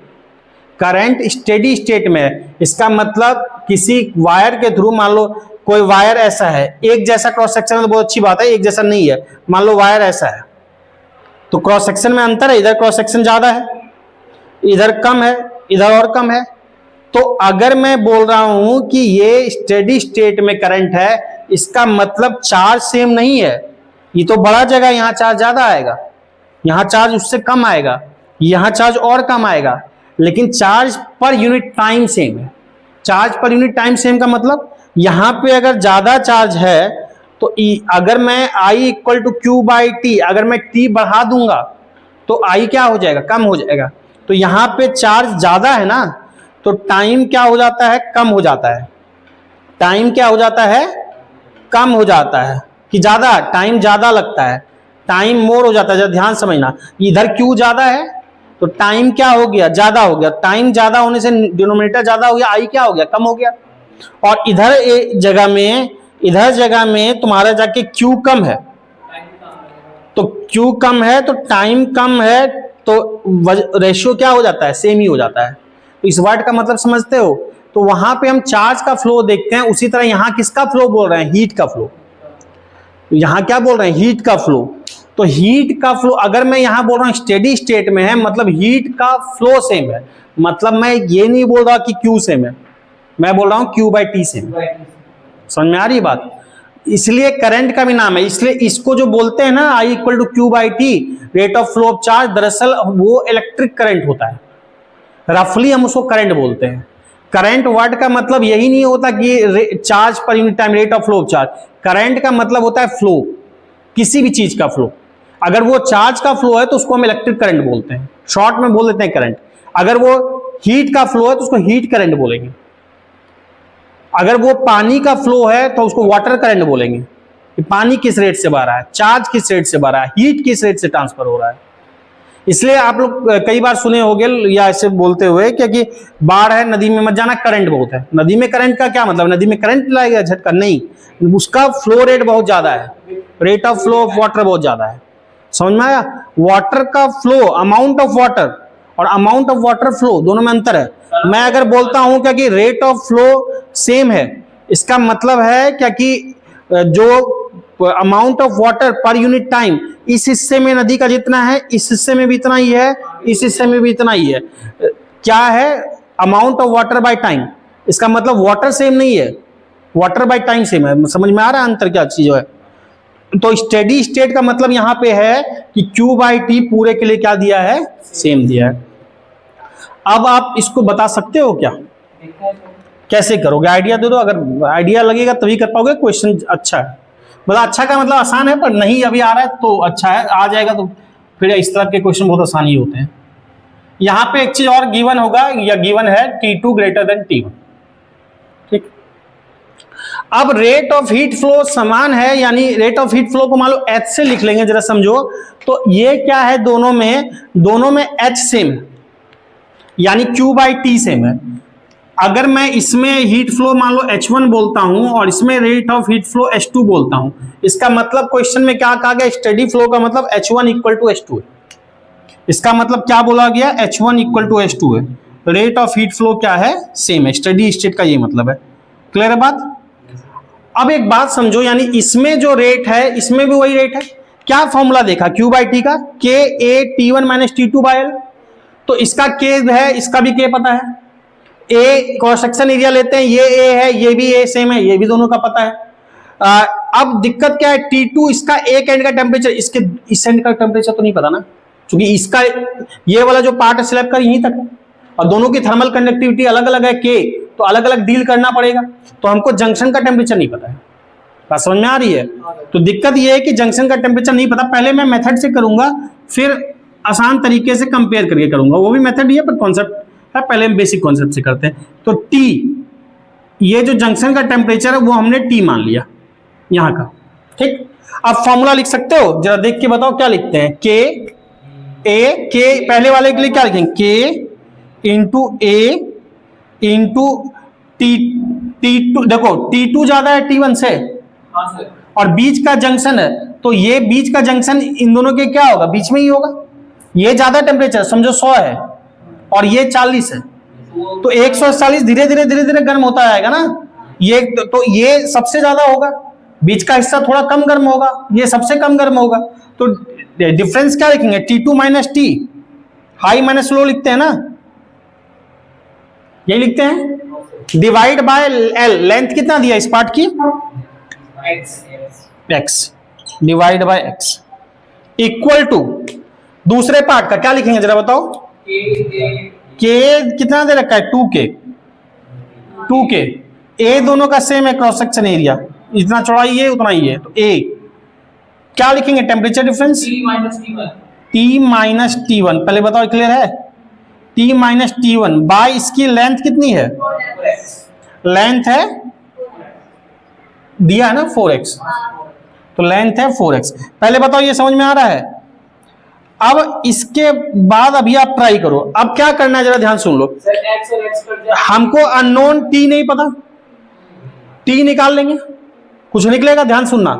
करंट स्टेडी स्टेट में है, इसका मतलब किसी वायर के थ्रू, मान लो कोई वायर ऐसा है, एक जैसा क्रॉस सेक्शन है तो बहुत अच्छी बात है, एक जैसा नहीं है, मान लो वायर ऐसा है तो क्रॉस सेक्शन में अंतर है, इधर क्रॉस सेक्शन ज्यादा है, इधर कम है, इधर और कम है। तो अगर मैं बोल रहा हूं कि ये स्टेडी स्टेट में करंट है, इसका मतलब चार्ज सेम नहीं है। ये तो बड़ा जगह, यहां चार्ज ज्यादा आएगा, यहां चार्ज उससे कम आएगा, यहां चार्ज और कम आएगा, लेकिन charge per unit time same है। Charge per unit time same का मतलब यहां पे अगर ज्यादा चार्ज है तो अगर मैं I equal to Q by T, अगर मैं T बढ़ा दूंगा तो I क्या हो जाएगा? कम हो जाएगा। तो यहां पे चार्ज ज्यादा है ना, तो टाइम क्या हो जाता है? कम हो जाता है। टाइम क्या हो जाता है? कम हो जाता है। कि ज्यादा, टाइम ज्यादा लगता है, टाइम मोर हो जाता है। जरा ध्यान समझना, इधर क्यू ज्यादा है तो टाइम क्या हो गया? ज्यादा हो गया। टाइम ज्यादा होने से डिनोमिनेटर ज्यादा हो गया, I क्या हो गया? कम हो गया। और इधर जगह में तुम्हारा जाके Q कम है, तो Q कम है तो टाइम कम है, तो रेशियो क्या हो जाता है? सेम ही हो जाता है। तो इस वर्ड का मतलब समझते हो? तो वहां पे हम चार्ज का फ्लो देखते हैं, उसी तरह यहां किसका फ्लो बोल रहे हैं? हीट का फ्लो। तो यहां क्या बोल रहे हैं? हीट का फ्लो। तो हीट का फ्लो अगर मैं यहां बोल रहा हूं स्टेडी स्टेट में है, मतलब हीट का फ्लो सेम है। मतलब मैं ये नहीं बोल रहा कि Q सेम है, मैं बोल रहा हूं क्यू बाई टी सेम। समझ में आ रही बात? इसलिए करंट का भी नाम है, इसलिए इसको जो बोलते हैं ना I equal to Q by T, rate of flow of charge, दरअसल वो इलेक्ट्रिक करंट होता है। रफली हम उसको करंट बोलते हैं। करंट वर्ड का मतलब यही नहीं होता कि charge per unit time, rate of flow of charge. Current का मतलब होता है फ्लो, किसी भी चीज का फ्लो। अगर वो चार्ज का फ्लो है तो उसको हम इलेक्ट्रिक करंट बोलते हैं, शॉर्ट में बोल देते हैं करंट। अगर वो हीट का फ्लो है तो उसको हीट करंट बोलेंगे। अगर वो पानी का फ्लो है तो उसको वाटर करंट बोलेंगे कि पानी किस रेट से बह रहा है, चार्ज किस रेट से बह रहा है, हीट किस रेट से ट्रांसफर हो रहा है। इसलिए आप लोग कई बार सुने होंगे या ऐसे बोलते हुए कि बाढ़ है, नदी में मत जाना, करंट बहुत है। नदी में करंट का क्या मतलब? नदी में करंट लाएगा झटका? नहीं, उसका फ्लो रेट बहुत ज्यादा है, rate of flow of water बहुत ज्यादा है। समझ में आया? वाटर का फ्लो, अमाउंट ऑफ वाटर और अमाउंट ऑफ वाटर फ्लो दोनों में अंतर है। मैं अगर बोलता हूं क्या कि रेट ऑफ फ्लो सेम है, इसका मतलब है क्या कि जो अमाउंट ऑफ वाटर पर यूनिट टाइम इस हिस्से में नदी का जितना है, इस हिस्से में भी इतना ही है, इस हिस्से में भी इतना ही है। क्या है? Amount of water by time. इसका मतलब वाटर सेम नहीं है, वाटर बाय टाइम सेम है। समझ में आ रहा है अंतर क्या चीज है? तो स्टेडी स्टेट का मतलब यहां पे है कि Q बाई टी पूरे के लिए क्या दिया है? सेम दिया है। अब आप इसको बता सकते हो क्या? कैसे करोगे? आइडिया दे दो, अगर आइडिया लगेगा तभी कर पाओगे। क्वेश्चन अच्छा है, मतलब अच्छा का मतलब आसान है, पर नहीं अभी आ रहा है तो अच्छा है, आ जाएगा तो फिर इस तरह के क्वेश्चन बहुत आसानी होते हैं। यहां पे एक चीज और गिवन होगा या गिवन है T2 ग्रेटर देन T1, ठीक। अब रेट ऑफ हीट फ्लो समान है, यानी रेट ऑफ हीट फ्लो को मान लो H से लिख लेंगे, जरा समझो। तो ये क्या है, दोनों में H सेम, यानी Q बाई T सेम है। अगर मैं इसमें हीट फ्लो मान लो H1 बोलता हूं और इसमें rate of heat flow H2 बोलता हूं, इसका मतलब क्वेश्चन में क्या कहा गया, स्टेडी फ्लो का मतलब H1 इक्वल टू H2 है। इसका मतलब क्या बोला गया, H1 इक्वल टू H2 है। रेट ऑफ हीट फ्लो क्या है, सेम है। स्टेडी स्टेट का ये मतलब है। क्लियर है बात। अब एक बात समझो, यानी इसमें जो रेट है इसमें भी वही रेट है। क्या फॉर्मूला देखा Q बाई टी का, K A T1 minus T2 by L। तो इसका K है, इसका भी K पता है। A क्रॉस सेक्शन एरिया लेते हैं, ये A है, ये भी A सेम है, ये भी दोनों का पता है। अब दिक्कत क्या है, T2 इसका एक एंड का टेम्परेचर, इसके इस एंड का टेम्परेचर तो नहीं पता ना, क्योंकि इसका ये वाला जो पार्ट है स्लैब का यहीं तक है और दोनों की थर्मल कंडक्टिविटी अलग अलग है K, तो अलग अलग डील करना पड़ेगा। तो हमको जंक्शन का टेम्परेचर नहीं पता है। बात समझ में आ रही है। तो दिक्कत ये है कि जंक्शन का टेम्परेचर नहीं पता। पहले मैं मेथड से करूंगा, फिर आसान तरीके से कंपेयर करके करूंगा। वो भी मेथड ही है पर कॉन्सेप्ट है, पहले हम बेसिक कॉन्सेप्ट से करते हैं। तो T, ये जो जंक्शन का टेम्परेचर है वो हमने T मान लिया यहां का, ठीक। अब फॉर्मूला लिख सकते हो, जरा देख के बताओ क्या लिखते हैं। K A, K पहले वाले के लिए क्या लिखेंगे, K into A into T2। देखो T2 ज्यादा है T1 से, हाँ सर, और बीच का जंक्शन है, तो ये बीच का जंक्शन इन दोनों के क्या होगा, बीच में ही होगा। ये ज्यादा टेम्परेचर समझो 100 है और ये 40 है, तो 140 धीरे धीरे गर्म होता जाएगा ना। ये तो ये सबसे ज्यादा होगा, बीच का हिस्सा थोड़ा कम गर्म होगा, ये सबसे कम गर्म होगा। तो डिफरेंस क्या लिखेंगे, T2 minus T, high minus low लिखते हैं ना, यही लिखते हैं। डिवाइड बाय L, लेंथ कितना दिया इस पार्ट की, x, divide by x equal to दूसरे पार्ट का क्या लिखेंगे जरा बताओ। K कितना दे रखा है, 2K। A दोनों का सेम है क्रॉस सेक्शन एरिया, इतना चौड़ाई है उतना ही है। तो A क्या लिखेंगे, temperature difference T minus T1। पहले बताओ क्लियर है, T माइनस T1 बाय इसकी लेंथ कितनी है, लेंथ है दिया है ना 4x, तो लेंथ है 4x। पहले बताओ ये समझ में आ रहा है। अब इसके बाद अभी आप ट्राई करो। अब क्या करना है जरा ध्यान सुन लो। हमको अननोन T नहीं पता, T निकाल लेंगे, कुछ निकलेगा, ध्यान सुनना।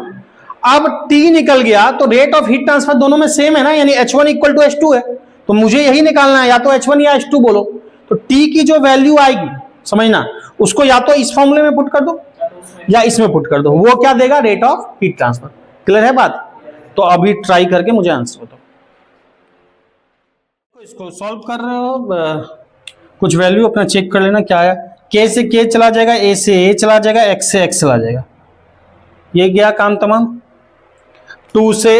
अब T निकल गया तो रेट ऑफ हीट ट्रांसफर दोनों में सेम है ना, यानी H1 इक्वल टू H2 है, तो मुझे यही निकालना है, या तो H1 या H2 बोलो। तो T की जो वैल्यू आएगी समझना, उसको या तो इस फॉर्मूले में पुट कर दो या इसमें पुट कर दो, वो क्या देगा, rate of heat transfer. Clear है बात। तो अभी ट्राई करके मुझे आंसर बताओ। इसको सॉल्व कर रहे हो, कुछ वैल्यू अपना चेक कर लेना क्या है। K से K चला जाएगा, A से A चला जाएगा, X से X चला जाएगा, ये गया काम तमाम। 2 से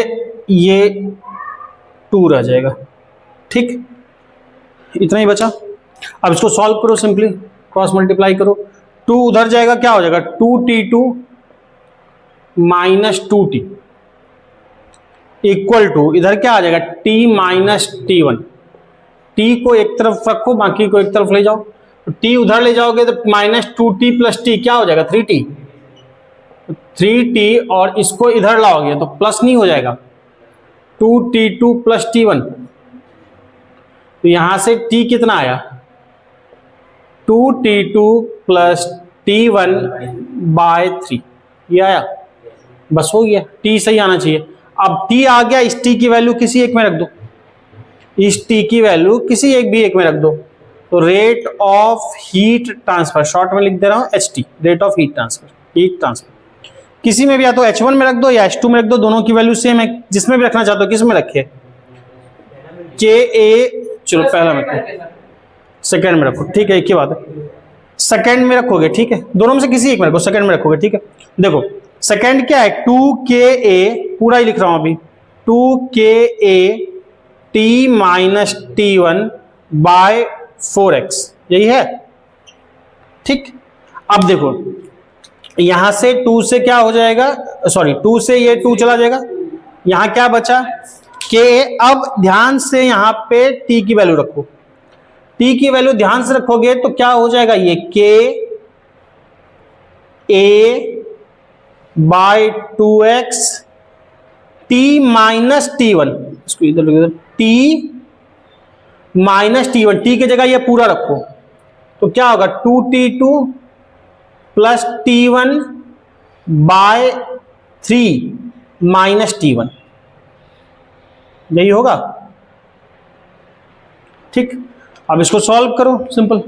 ये 2 रह जाएगा, ठीक, इतना ही बचा। अब इसको सॉल्व करो, सिंपली क्रॉस मल्टीप्लाई करो। 2 उधर जाएगा, क्या हो जाएगा, 2T2 minus 2T equal to इधर क्या आ जाएगा, T माइनस T1। T को एक तरफ रखो, बाकी को एक तरफ ले जाओ। तो T उधर ले जाओगे तो माइनस 2T प्लस T क्या हो जाएगा, 3T। 3T और इसको इधर लाओगे तो प्लस नहीं हो जाएगा, 2T2 प्लस T1। तो यहां से T कितना आया, 2T2 प्लस T1 बाय 3, ये आया, बस हो गया। T सही आना चाहिए। अब T आ गया, इस T की वैल्यू किसी एक में रख दो, इस T की वैल्यू किसी एक में रख दो। तो rate of heat transfer, short में लिख दे रहा हूं HT, rate of heat transfer किसी में भी, या तो H1 में रख दो या H2 में रख दो, दोनों की वैल्यू सेम है। जिसमें भी रखना चाहते हो किस में रखिए, KA, चलो पहला में रखो, सेकेंड में रखो, ठीक है, एक ही बात है, सेकेंड में रखोगे, ठीक है, दोनों में से किसी एक में रखो, सेकेंड में रखोगे, ठीक है। देखो सेकेंड क्या है, 2KA, पूरा ही लिख रहा हूं अभी, 2KA T minus T1 bye 4x, यही है, ठीक। अब देखो यहां से 2 से क्या हो जाएगा, सॉरी 2 से ये 2 चला जाएगा, यहां क्या बचा, K। अब ध्यान से यहां पे T की वैल्यू रखो, टी की वैल्यू ध्यान से रखोगे तो क्या हो जाएगा, ये के ए bye 2x T minus T1, इसको इधर लिख दो, टी माइनस T1, टी की जगह ये पूरा रखो तो क्या होगा 2T2 plus T1 bye 3 minus T1, यही होगा। ठीक, अब इसको सॉल्व करो, सिंपल।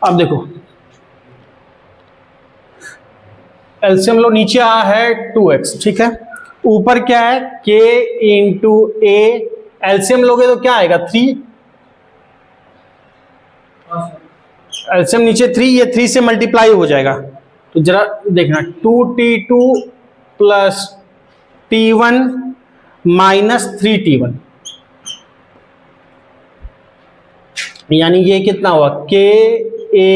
अब देखो एलसीएम लो, नीचे आ है 2x, ठीक है, ऊपर क्या है k इंटू ए, एलसीएम लोगे तो क्या आएगा 3, एलसीएम नीचे 3, ये 3 से मल्टीप्लाई हो जाएगा, तो जरा देखना 2T2 plus T1 minus 3T1, यानी ये कितना हुआ k a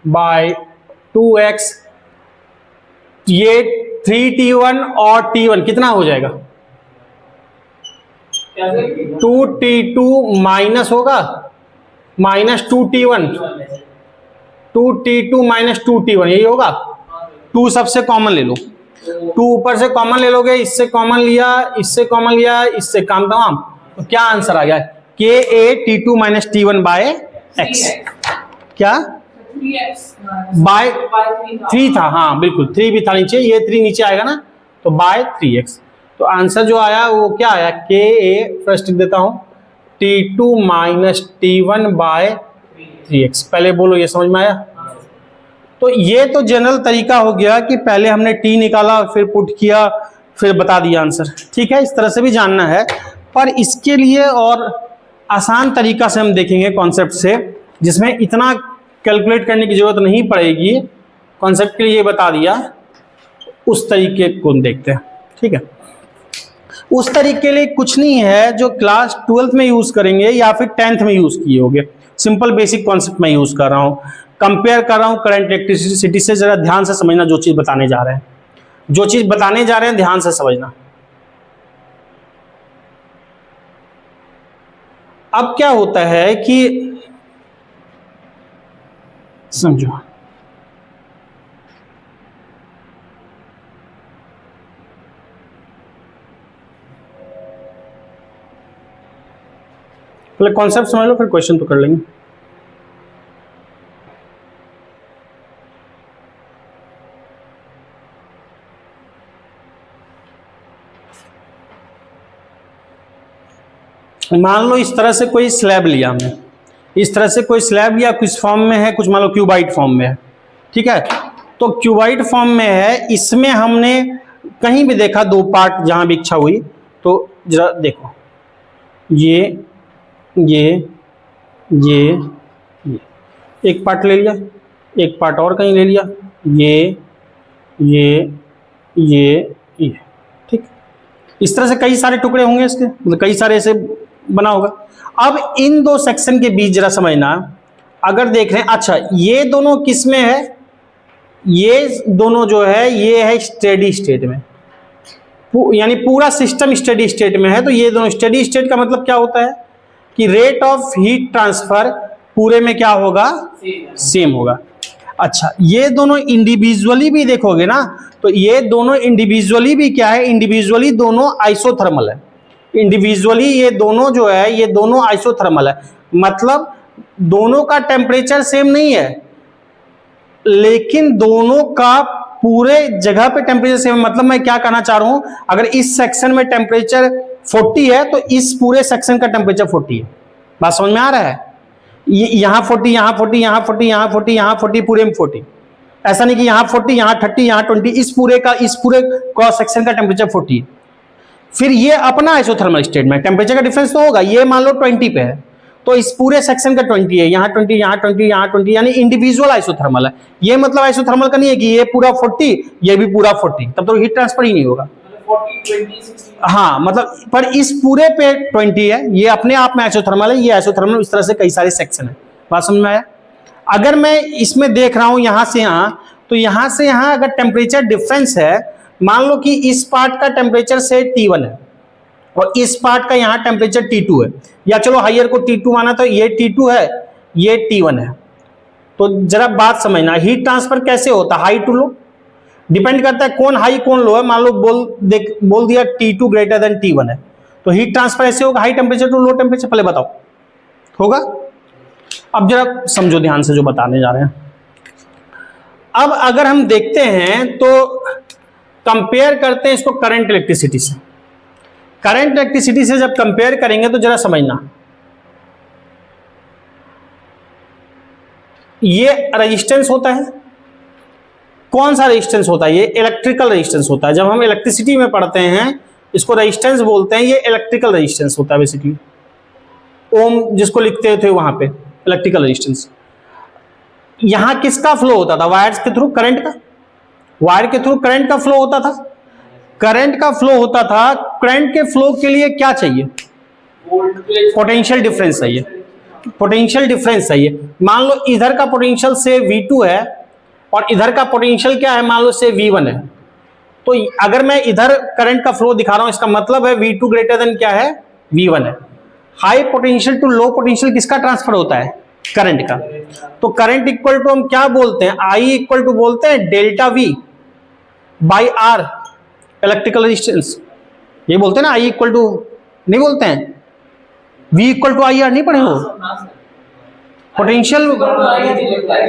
बाय 2x, ये 3T1 और T1 कितना हो जाएगा 2T2 माइनस होगा minus 2T1, 2T2 minus 2T1, यही होगा। 2 सबसे कॉमन ले लो, 2 ऊपर से कॉमन ले लोगे, इससे कॉमन लिया, इससे कॉमन लिया, इससे काम तमाम, तो क्या आंसर आ गया के A T2 minus T1 by x, क्या बाय 3 था, हाँ बिल्कुल 3 भी था नीचे, ये 3 नीचे आएगा ना, तो बाय 3x, तो आंसर जो आया वो क्या आया के ए, फर्स्ट लिख देता हूं T2 minus T1 bye 3x, पहले बोलो ये समझ में आया। तो ये तो जनरल तरीका हो गया कि पहले हमने t निकाला, फिर पुट किया, फिर बता दिया आंसर, ठीक है, इस तरह से भी जानना है। पर इसके लिए और आसान तरीका से हम देखेंगे कॉन्सेप्ट से, जिसमें इतना कैलकुलेट करने की जरूरत नहीं पड़ेगी, कॉन्सेप्ट के लिए ये बता दिया, उस तरीके को देखते हैं, ठीक है। उस तरीके के लिए कुछ नहीं है जो क्लास 12th में यूज करेंगे या फिर 10th में यूज किए होंगे, सिंपल बेसिक कॉन्सेप्ट में यूज कर रहा हूं, कंपेयर कर रहा हूं करंट इलेक्ट्रिसिटी से। जरा ध्यान से समझना जो चीज बताने जा रहे हैं, जो चीज बताने जा रहे हैं ध्यान से समझना। अब क्या होता है कि समझो, पहले कॉन्सेप्ट समझ लो, फिर क्वेश्चन तो कर लेंगे। मान लो इस तरह से कोई स्लैब लिया हमने, इस तरह से कोई स्लैब लिया, कुछ फॉर्म में है, कुछ मान लो क्यूबाइट फॉर्म में है, ठीक है। तो क्यूबाइट फॉर्म में है, इसमें हमने कहीं भी देखा 2 पार्ट जहां भी इच्छा हुई, तो जरा देखो ये एक पार्ट ले लिया, एक पार्ट और कहीं ले लिया, ये ठीक, इस तरह से कई सारे टुकड़े होंगे इसके, मतलब कई सारे ऐसे बना होगा। अब इन 2 सेक्शन के बीच जरा समझना, अगर देख रहे हैं, अच्छा ये दोनों किस में है, ये दोनों जो है ये है स्टेडी स्टेट में, यानी पूरा सिस्टम स्टेडी स्टेट में है। तो ये दोनों स्टेडी स्टेट का मतलब क्या होता है कि रेट ऑफ हीट ट्रांसफर पूरे में क्या होगा, सेम होगा। अच्छा ये दोनों इंडिविजुअली भी देखोगे ना, तो ये दोनों इंडिविजुअली भी क्या है, इंडिविजुअली दोनों आइसोथर्मल है, इंडिविजुअली ये दोनों जो है ये दोनों आइसोथर्मल है, मतलब दोनों का टेम्परेचर सेम नहीं है, लेकिन दोनों का पूरे जगह पे टेम्परेचर सेम है। मतलब मैं क्या कहना चाह रहा हूं, अगर इस सेक्शन में टेम्परेचर 40 है तो इस पूरे सेक्शन का टेम्परेचर 40 है। बात समझ में आ रहा है, यहां 40, यहां 40, यहां 40, यहां 40, यहां 40, पूरे में 40, ऐसा नहीं कि यहां 40, यहां 30, यहां 20, इस पूरे क्रॉस सेक्शन का टेम्परेचर 40 है। फिर ये अपना आइसोथर्मल स्टेट में टेम्परेचर का डिफरेंस तो होगा, ये मान लो 20 पे है तो इस पूरे सेक्शन का 20 है, यहाँ 20, यहाँ 20, यहाँ 20, यानी इंडिविजुअल आइसोथर्मल है। ये मतलब आइसोथर्मल का नहीं है कि ये पूरा 40 ये भी पूरा 40, तब तो हीट ट्रांसफर ही नहीं होगा। 40, 20, 60. हाँ मतलब, पर इस पूरे पे 20 है, ये अपने आप में आइसोथर्मल है, ये आइसोथर्मल, इस तरह से कई सारे सेक्शन है। बात समझ में आया? अगर मैं इसमें देख रहा हूं यहां से यहां, तो यहां से यहां अगर टेम्परेचर डिफरेंस है, मान लो कि इस पार्ट का टेम्परेचर से T1 है और इस पार्ट का यहां टेम्परेचर T2 है, या चलो हाइयर को T2 माना, तो ये T2 है, ये T1 है। तो जरा बात समझना, हीट ट्रांसफर कैसे होता है? हाई टू लो, डिपेंड करता है कौन हाई कौन लो है। मान लो बोल दिया T2 ग्रेटर देन T1 है, तो हीट ट्रांसफर ऐसे होगा, high temperature to low temperature. पहले बताओ होगा? अब जरा समझो ध्यान से जो बताने जा रहे हैं। अब अगर हम देखते हैं तो कंपेयर करते हैं इसको करंट इलेक्ट्रिसिटी से। करंट इलेक्ट्रिसिटी से जब कंपेयर करेंगे तो जरा समझना, ये रेजिस्टेंस होता है। कौन सा रेजिस्टेंस होता है? ये इलेक्ट्रिकल रेजिस्टेंस होता है। जब हम इलेक्ट्रिसिटी में पढ़ते हैं इसको रेजिस्टेंस बोलते हैं, ये इलेक्ट्रिकल रेजिस्टेंस होता है बेसिकली। ओम जिसको लिखते थे वहां पे इलेक्ट्रिकल रेजिस्टेंस। यहां किसका फ्लो होता था? वायर्स के थ्रू करंट का। वायर के थ्रू करंट का फ्लो होता था, करंट का फ्लो होता था। करंट के फ्लो के लिए क्या चाहिए? पोटेंशियल डिफरेंस चाहिए। पोटेंशियल डिफरेंस चाहिए। मान लो इधर का पोटेंशियल से V2 है और इधर का पोटेंशियल क्या है? मान लो से V1 है। तो अगर मैं इधर करंट का फ्लो दिखा रहा हूं, इसका मतलब है V2 ग्रेटर देन क्या है? V1 है। High potential to low potential किसका ट्रांसफर होता है? करंट का। तो करंट इक्वल टू हम क्या बोलते हैं? I इक्वल टू बोलते हैं delta V by R, electrical resistance. ये बोलते हैं ना, I इक्वल टू, नहीं बोलते हैं? V इक्वल टू IR नहीं पढ़े हो? पोटेंशियल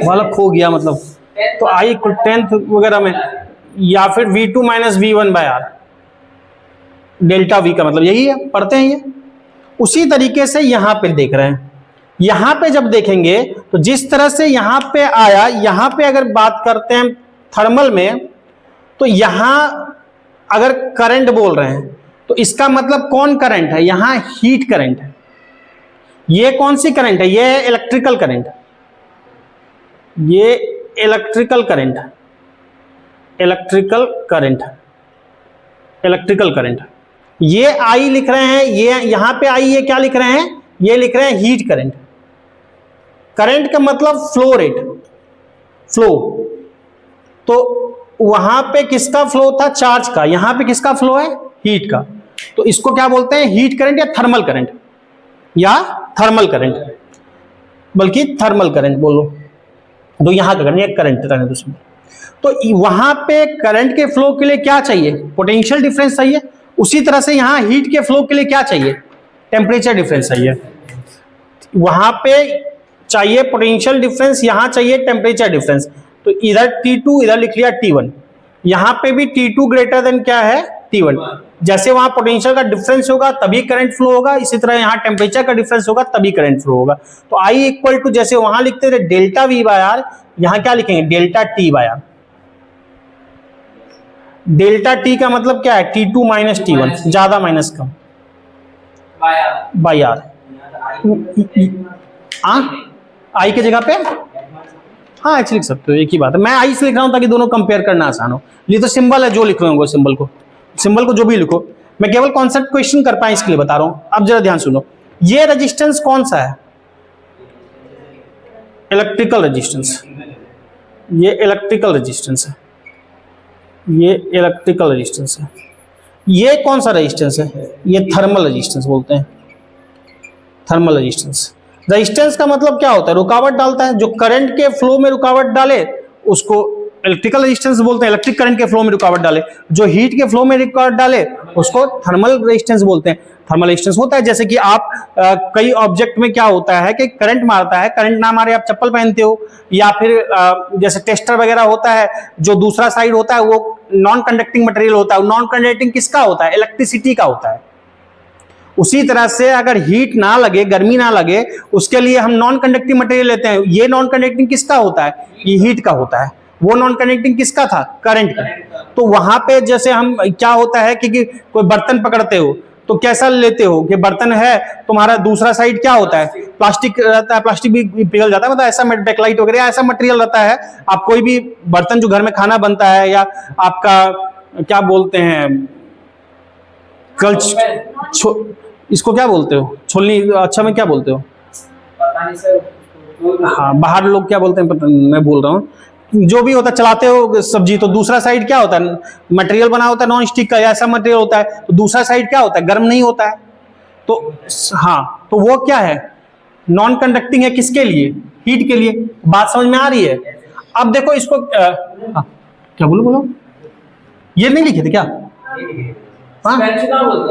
वाला खो गया मतलब। तो I इक्वल 10th वगैरह में, या फिर V2 minus V1 by R, delta V का मतलब यही है, पढ़ते हैं ये। उसी तरीके से यहां पे देख रहे हैं। यहां पे जब देखेंगे तो जिस तरह से यहां पे आया, यहां पे अगर बात करते हैं थर्मल में, तो यहां अगर करंट बोल रहे हैं तो इसका मतलब कौन करंट है? यहां हीट करंट है। ये कौन सी करंट है? ये इलेक्ट्रिकल करंट। ये electrical current, electrical current, electrical current. ये आई लिख रहे हैं, ये यहां पे आई, ये क्या लिख रहे हैं? ये लिख रहे हैं हीट करंट। करंट का मतलब फ्लो रेट, फ्लो। तो वहां पे किसका फ्लो था? चार्ज का। यहां पे किसका फ्लो है? हीट का। तो इसको क्या बोलते हैं? हीट करंट या थर्मल करंट, या थर्मल करंट, बल्कि थर्मल करंट बोलो। तो यहां का करंट, एक करंट रहने दो उसमें। तो वहां पे करंट के फ्लो के लिए क्या चाहिए? पोटेंशियल डिफरेंस चाहिए। उसी तरह से यहां हीट के फ्लो के लिए क्या चाहिए? टेम्परेचर डिफरेंस चाहिए। वहां पे चाहिए पोटेंशियल डिफरेंस, यहां चाहिए टेम्परेचर डिफरेंस। तो इधर T2, इधर लिख लिया T1। यहां पे भी T2 ग्रेटर देन क्या है? T1। जैसे वहां पोटेंशियल का डिफरेंस होगा तभी करंट फ्लो होगा, इसी तरह यहां टेम्परेचर का डिफरेंस होगा तभी करंट फ्लो होगा। तो I इक्वल टू, जैसे वहां लिखते थे डेल्टा V बाय R, यहां क्या लिखेंगे? Delta T by R। Delta T का मतलब क्या है? T2 माइनस T1, ज्यादा माइनस कम, बाय R। आई की जगह पे हाँ ऐसे लिख सकते हो, एक ही बात है। मैं आई से लिख रहा हूं ताकि दोनों कंपेयर करना आसान हो। ये तो सिंबल है, जो लिख रहे होंगे सिंबल को जो भी लिखो, मैं केवल कॉन्सेप्ट क्वेश्चन कर पाए इसके लिए बता रहा हूं। अब जरा ध्यान सुनो, ये रेजिस्टेंस कौन सा है? Electrical resistance. ये इलेक्ट्रिकल रेजिस्टेंस है, ये इलेक्ट्रिकल रेजिस्टेंस है। ये कौन सा रेजिस्टेंस है? ये थर्मल रेजिस्टेंस बोलते हैं, थर्मल रेजिस्टेंस। रेजिस्टेंस का मतलब क्या होता है? रुकावट डालता है। जो करंट के फ्लो में रुकावट डाले उसको इलेक्ट्रिकल रेजिस्टेंस बोलते हैं, इलेक्ट्रिक करंट के फ्लो में रुकावट डाले। जो हीट के फ्लो में रुकावट डाले उसको थर्मल रेजिस्टेंस बोलते हैं। थर्मल रेजिस्टेंस होता है जैसे कि आप कई ऑब्जेक्ट में क्या होता है कि करंट मारता है, करंट ना मारे आप चप्पल पहनते हो, या फिर जैसे टेस्टर वगैरह होता है, जो दूसरा साइड होता है वो नॉन कंडक्टिंग मटेरियल होता है। नॉन कंडक्टिंग किसका होता है? इलेक्ट्रिसिटी का होता है। उसी तरह से अगर हीट ना लगे, गर्मी ना लगे, उसके लिए हम नॉन कंडक्टिंग मटेरियल लेते हैं। ये नॉन कंडक्टिंग किसका होता है? ये हीट का होता है। वो नॉन कंडक्टिंग किसका था? करंट का। तो वहां पे जैसे हम क्या होता है कि कोई बर्तन पकड़ते हो तो कैसा लेते हो कि बर्तन है, तुम्हारा दूसरा साइड क्या होता है? प्लास्टिक रहता है, प्लास्टिक भी पिघल जाता है, मतलब ऐसा बैकलाइट वगैरह ऐसा मटेरियल रहता है। आप कोई भी बर्तन जो घर में खाना बनता है, या आपका क्या बोलते हैं कल इसको क्या बोलते हो, छोलनी अच्छा में क्या बोलते हो? पता नहीं सर। हाँ, बाहर लोग क्या बोलते हैं पता नहीं, मैं बोल रहा हूँ। जो भी होता है, चलाते हो सब्जी तो दूसरा साइड क्या होता है, मटेरियल बना होता है नॉन स्टिक का, ऐसा मटेरियल होता है, तो दूसरा साइड क्या होता है, गर्म नहीं होता है। तो हाँ, तो वो क्या है, नॉन कंडक्टिंग है, किसके लिए, हीट के लिए। बात समझ में आ रही है? अब देखो इसको क्या बोलो बोलो, ये नहीं लिखे थे क्या? हाँ,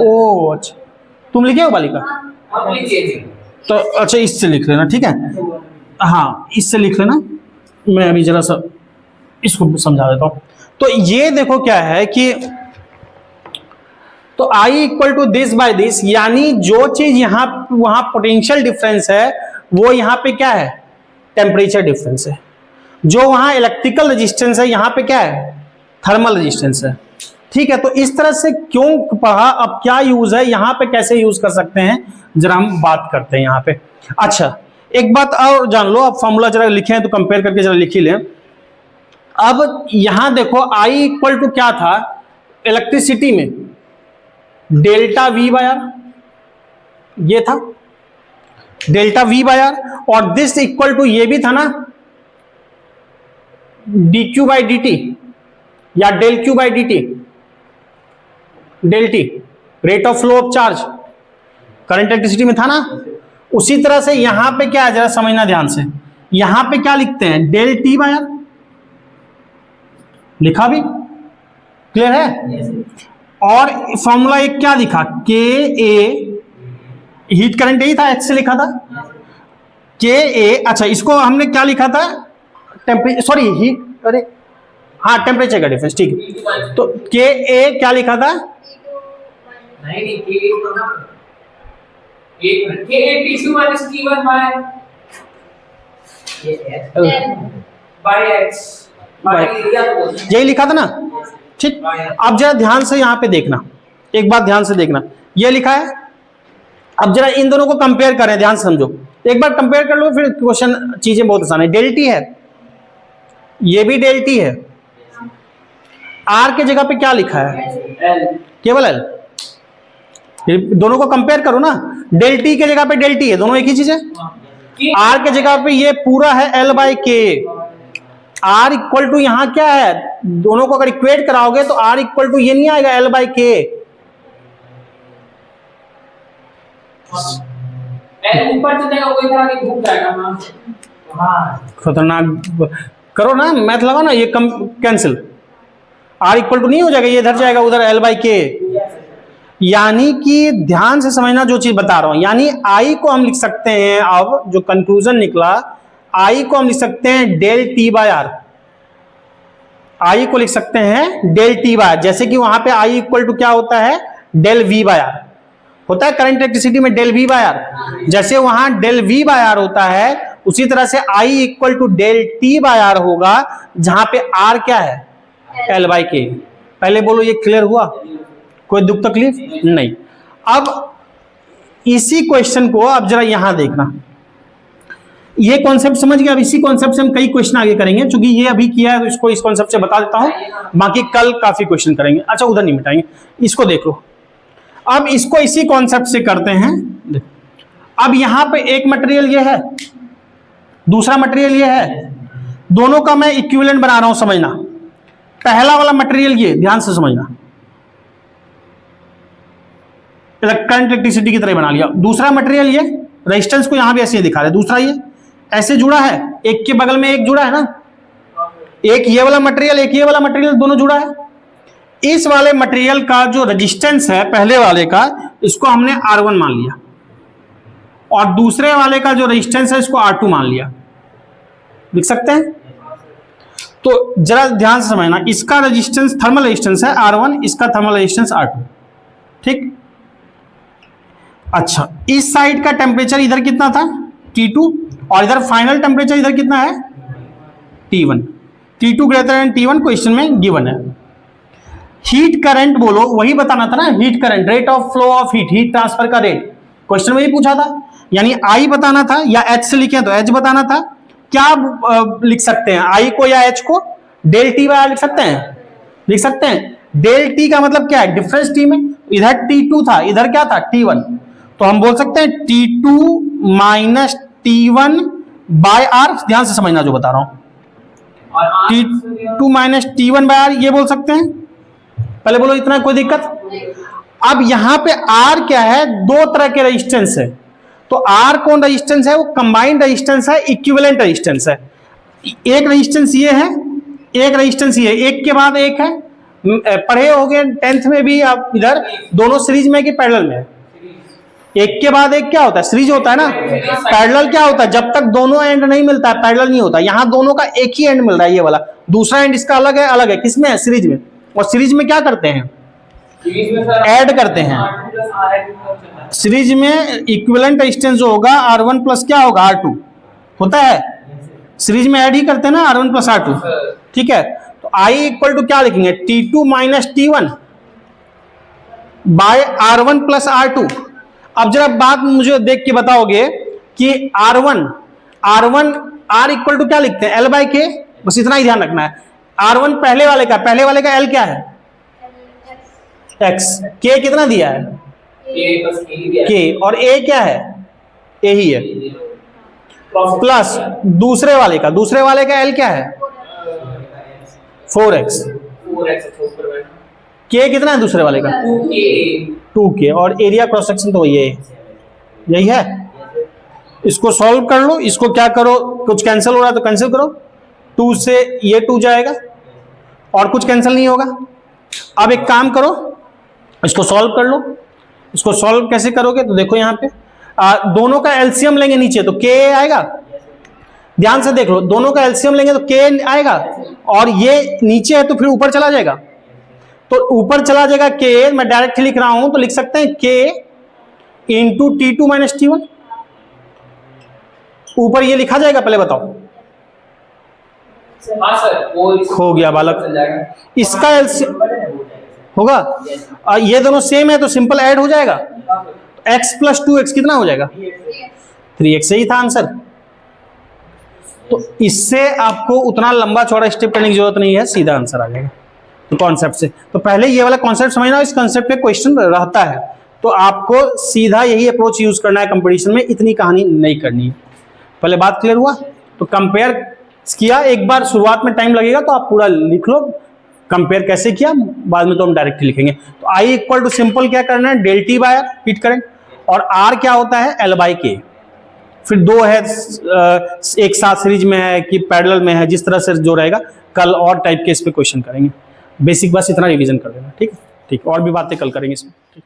ओ अच्छा, तुम लिखे हो बालिका? आप लिखिए। तो अच्छा, इससे लिख लेना, ठीक है। हाँ, इससे लिख लेना, मैं अभी जरा सा इसको समझा देता हूं। तो ये देखो क्या है कि तो I equal to this by this, यानी जो चीज यहां वहां पोटेंशियल डिफरेंस है वो यहां पे क्या है, टेम्परेचर डिफरेंस है। जो वहां इलेक्ट्रिकल रेजिस्टेंस है यहां पे क्या है, थर्मल रेजिस्टेंस है। ठीक है, तो इस तरह से क्यों पढ़ा, अब क्या यूज है यहां पे, कैसे यूज कर सकते हैं, जरा हम बात करते हैं यहां पे। अच्छा, एक बात और जान लो, अब फॉर्मूला जरा लिखे हैं तो कंपेयर करके जरा लिख ही लें। अब यहां देखो I इक्वल टू क्या था इलेक्ट्रिसिटी में, डेल्टा V बाय आर, ये था डेल्टा V बाय आर, और दिस इक्वल टू ये भी था ना dq बाई dt या del Q by dt, del T, rate of flow of charge, current electricity में था ना। उसी तरह से यहां पे क्या है, जरा समझना ध्यान से, यहां पे क्या लिखते हैं, डेल टी बाय आर, लिखा भी, क्लियर है। और फॉर्मूला एक क्या लिखा, के ए, हीट करंट यही था, एच से लिखा था, के ए, अच्छा इसको हमने क्या लिखा था, टेम्परेचर, सॉरी हीट, अरे हाँ टेम्परेचर का डिफरेंस, ठीक है। तो के ए क्या लिखा था, नहीं के तो ना, एक मिनट, के T2 minus T1 by x, यही लिखा था ना, ठीक। अब जरा ध्यान से यहां पे देखना, एक बात ध्यान से देखना, ये लिखा है। अब जरा इन दोनों को कंपेयर करें, ध्यान से समझो, एक बार कंपेयर कर लो, फिर क्वेश्चन, चीजें बहुत आसान है। डेल टी है, ये भी डेल टी है, आर के जगह पे क्या लिखा है, केवल एल। दोनों को कंपेयर करो ना, डेल टी के जगह पे डेल टी है, दोनों एक ही चीज है। आर के जगह पे ये पूरा है एल बाई के, आर इक्वल टू यहां क्या है, दोनों को अगर इक्वेट कराओगे तो आर इक्वल टू ये नहीं आएगा, एल बाई के। एल ऊपर चलेगा वही तरह के घूम जाएगा। हाँ, खतरनाक करो ना, मैथ लगाओ ना, ये कम कैंसिल, आर इक्वल टू नहीं हो जाएगा, ये इधर जाएगा उधर, एल बाई के। यानी कि ध्यान से समझना जो चीज बता रहा हूं, यानी आई को हम लिख सकते हैं, अब जो कंक्लूजन निकला, आई को हम लिख सकते हैं डेल टी बाय आर, आई को लिख सकते हैं डेल टी बाय, जैसे कि वहां पे आई इक्वल टू क्या होता है, डेल वी बाय आर होता है, करंट इलेक्ट्रिसिटी में डेल वी बाय आर, जैसे वहां डेल वी बाय आर होता है, उसी तरह से I equal to del T by R होगा, जहां पे आर क्या है, एल बाई के। पहले बोलो, ये क्लियर हुआ, कोई दुख तकलीफ नहीं। अब इसी क्वेश्चन को अब जरा यहां देखना, ये कॉन्सेप्ट समझ गए। अब इसी कॉन्सेप्ट से हम कई क्वेश्चन आगे करेंगे, क्योंकि ये अभी किया है तो इसको इस कॉन्सेप्ट से बता देता हूं, बाकी कल काफी क्वेश्चन करेंगे। अच्छा, उधर नहीं मिटाएंगे, इसको देख लो। अब इसको इसी कॉन्सेप्ट से करते हैं। अब यहां पे एक मटेरियल ये है, दूसरा मटेरियल ये है, दोनों का मैं इक्विवेलेंट बना रहा हूं, समझना। पहला वाला मटेरियल ये, ध्यान से समझना, करंट इलेक्ट्रिसिटी की तरह बना लिया। दूसरा मटेरियल ये, रेजिस्टेंस को यहां भी ऐसे ही दिखा रहे, दूसरा ये ऐसे जुड़ा है, एक के बगल में एक जुड़ा है ना, एक ये वाला मटेरियल, एक ये वाला मटेरियल, दोनों जुड़ा है। इस वाले मटेरियल का जो रेजिस्टेंस है पहले वाले का, इसको हमने R1 मान लिया, और दूसरे वाले का जो रेजिस्टेंस है इसको R2 मान लिया। लिख सकते हैं? तो जरा ध्यान से समझना, इसका रेजिस्टेंस थर्मल रेजिस्टेंस है R1, इसका थर्मल रेजिस्टेंस R2, ठीक। अच्छा, इस साइड का टेम्परेचर इधर कितना था, T2, और इधर फाइनल टेम्परेचर इधर कितना है, T1। T2 greater than T1 question में गिवन है। हीट करंट बोलो, वही बताना था ना, heat current, rate of flow of heat, heat transfer का रेट, क्वेश्चन में ही पूछा था। यानी आई बताना था, या एच से लिखे तो एच बताना था। क्या लिख सकते हैं, आई को या एच को डेल टी बाय आर लिख सकते हैं, लिख सकते हैं। डेल टी का मतलब क्या है, डिफरेंस टी में, इधर T2 था, इधर क्या था T1, तो हम बोल सकते हैं T2 minus T1 bye are. ध्यान से समझना जो बता रहा हूं, और T2 minus T1 bye R ये बोल सकते हैं। पहले बोलो इतना, कोई दिक्कत? अब यहां पे R क्या है, दो तरह के रेजिस्टेंस है। तो R कौन रेजिस्टेंस है, वो कंबाइंड रेजिस्टेंस है, इक्विवेलेंट रेजिस्टेंस है। एक रेजिस्टेंस ये है, एक रेजिस्टेंस ये, एक के बाद एक है। पढ़े होंगे 10th में भी आप, इधर दोनों सीरीज में कि पैरेलल में? एक के बाद एक क्या होता है, सीरीज होता है ना। पैरेलल क्या होता है, जब तक दोनों एंड नहीं मिलता है पैरेलल नहीं होता। यहां दोनों का एक ही एंड मिल रहा है, ये वाला, दूसरा एंड इसका अलग है, अलग है। किसमें है, सीरीज में। और सीरीज में क्या करते हैं, ऐड करते हैं। सीरीज में इक्विवेलेंट रेजिस्टेंस जो होगा R1 प्लस क्या होगा R2 होता है, सीरीज में ऐड ही करते हैं ना R1 प्लस R2, ठीक है। तो I इक्वल टू क्या लिखेंगे, T2 minus T1 bye R1 plus R2। अब जरा बात मुझे देख के बताओगे कि R1 R इक्वल टू क्या लिखते हैं, L बाय K, बस इतना ही ध्यान रखना है। R1 पहले वाले का L क्या है, X, K कितना दिया है, K, और A क्या है, A ही है, प्लस दूसरे वाले का L क्या है 4x, K कितना है दूसरे वाले का 2K, और एरिया क्रॉस सेक्शन तो यही है। इसको सॉल्व कर लो, इसको क्या करो, कुछ कैंसिल हो रहा है तो कैंसिल करो, 2 से ये 2 जाएगा और कुछ कैंसिल नहीं होगा। अब एक काम करो, इसको सॉल्व कर लो। इसको सॉल्व कैसे करोगे, तो देखो यहां पे दोनों का एलसीएम लेंगे नीचे तो K आएगा। ध्यान से देख लो, दोनों का एलसीएम लेंगे तो K आएगा, और ये नीचे है तो फिर ऊपर चला जाएगा। तो ऊपर चला जाएगा K, मैं डायरेक्ट लिख रहा हूं तो लिख सकते हैं K into T2 minus T1। ऊपर ये लिखा जाएगा, पहले बताओ। हाँ सर, वो हो गया बालक, इसका एलसीएम होगा। ये दोनों सेम है तो सिंपल ऐड हो जाएगा। x प्लस 2x कितना हो जाएगा 3x, सही था आंसर। तो इससे आपको उतना लंबा चौड़ा स्टेप करने की जरूरत नहीं है, सीधा आंसर आ जाएगा तो कॉन्सेप्ट से। तो पहले ये वाला कॉन्सेप्ट समझना, इस कॉन्सेप्ट पे क्वेश्चन रहता है तो आपको सीधा यही अप्रोच यूज करना है कंपटीशन में, इतनी कहानी नहीं करनी है। पहले बात क्लियर हुआ? तो कंपेयर किया एक बार, शुरुआत में टाइम लगेगा तो आप पूरा लिख लो कंपेयर कैसे किया, बाद में तो हम डायरेक्ट लिखेंगे। तो I इक्वल टू सिंपल क्या करना है, del T by R heat current, और R क्या होता है L बाई K। फिर दो है, एक साथ सीरीज में है कि पैरेलल में है, जिस तरह से जो रहेगा कल और टाइप के इस पे क्वेश्चन करेंगे। बेसिक बस इतना रिवीजन कर देना, ठीक है। ठीक, और भी बातें कल करेंगे इसमें, ठीक।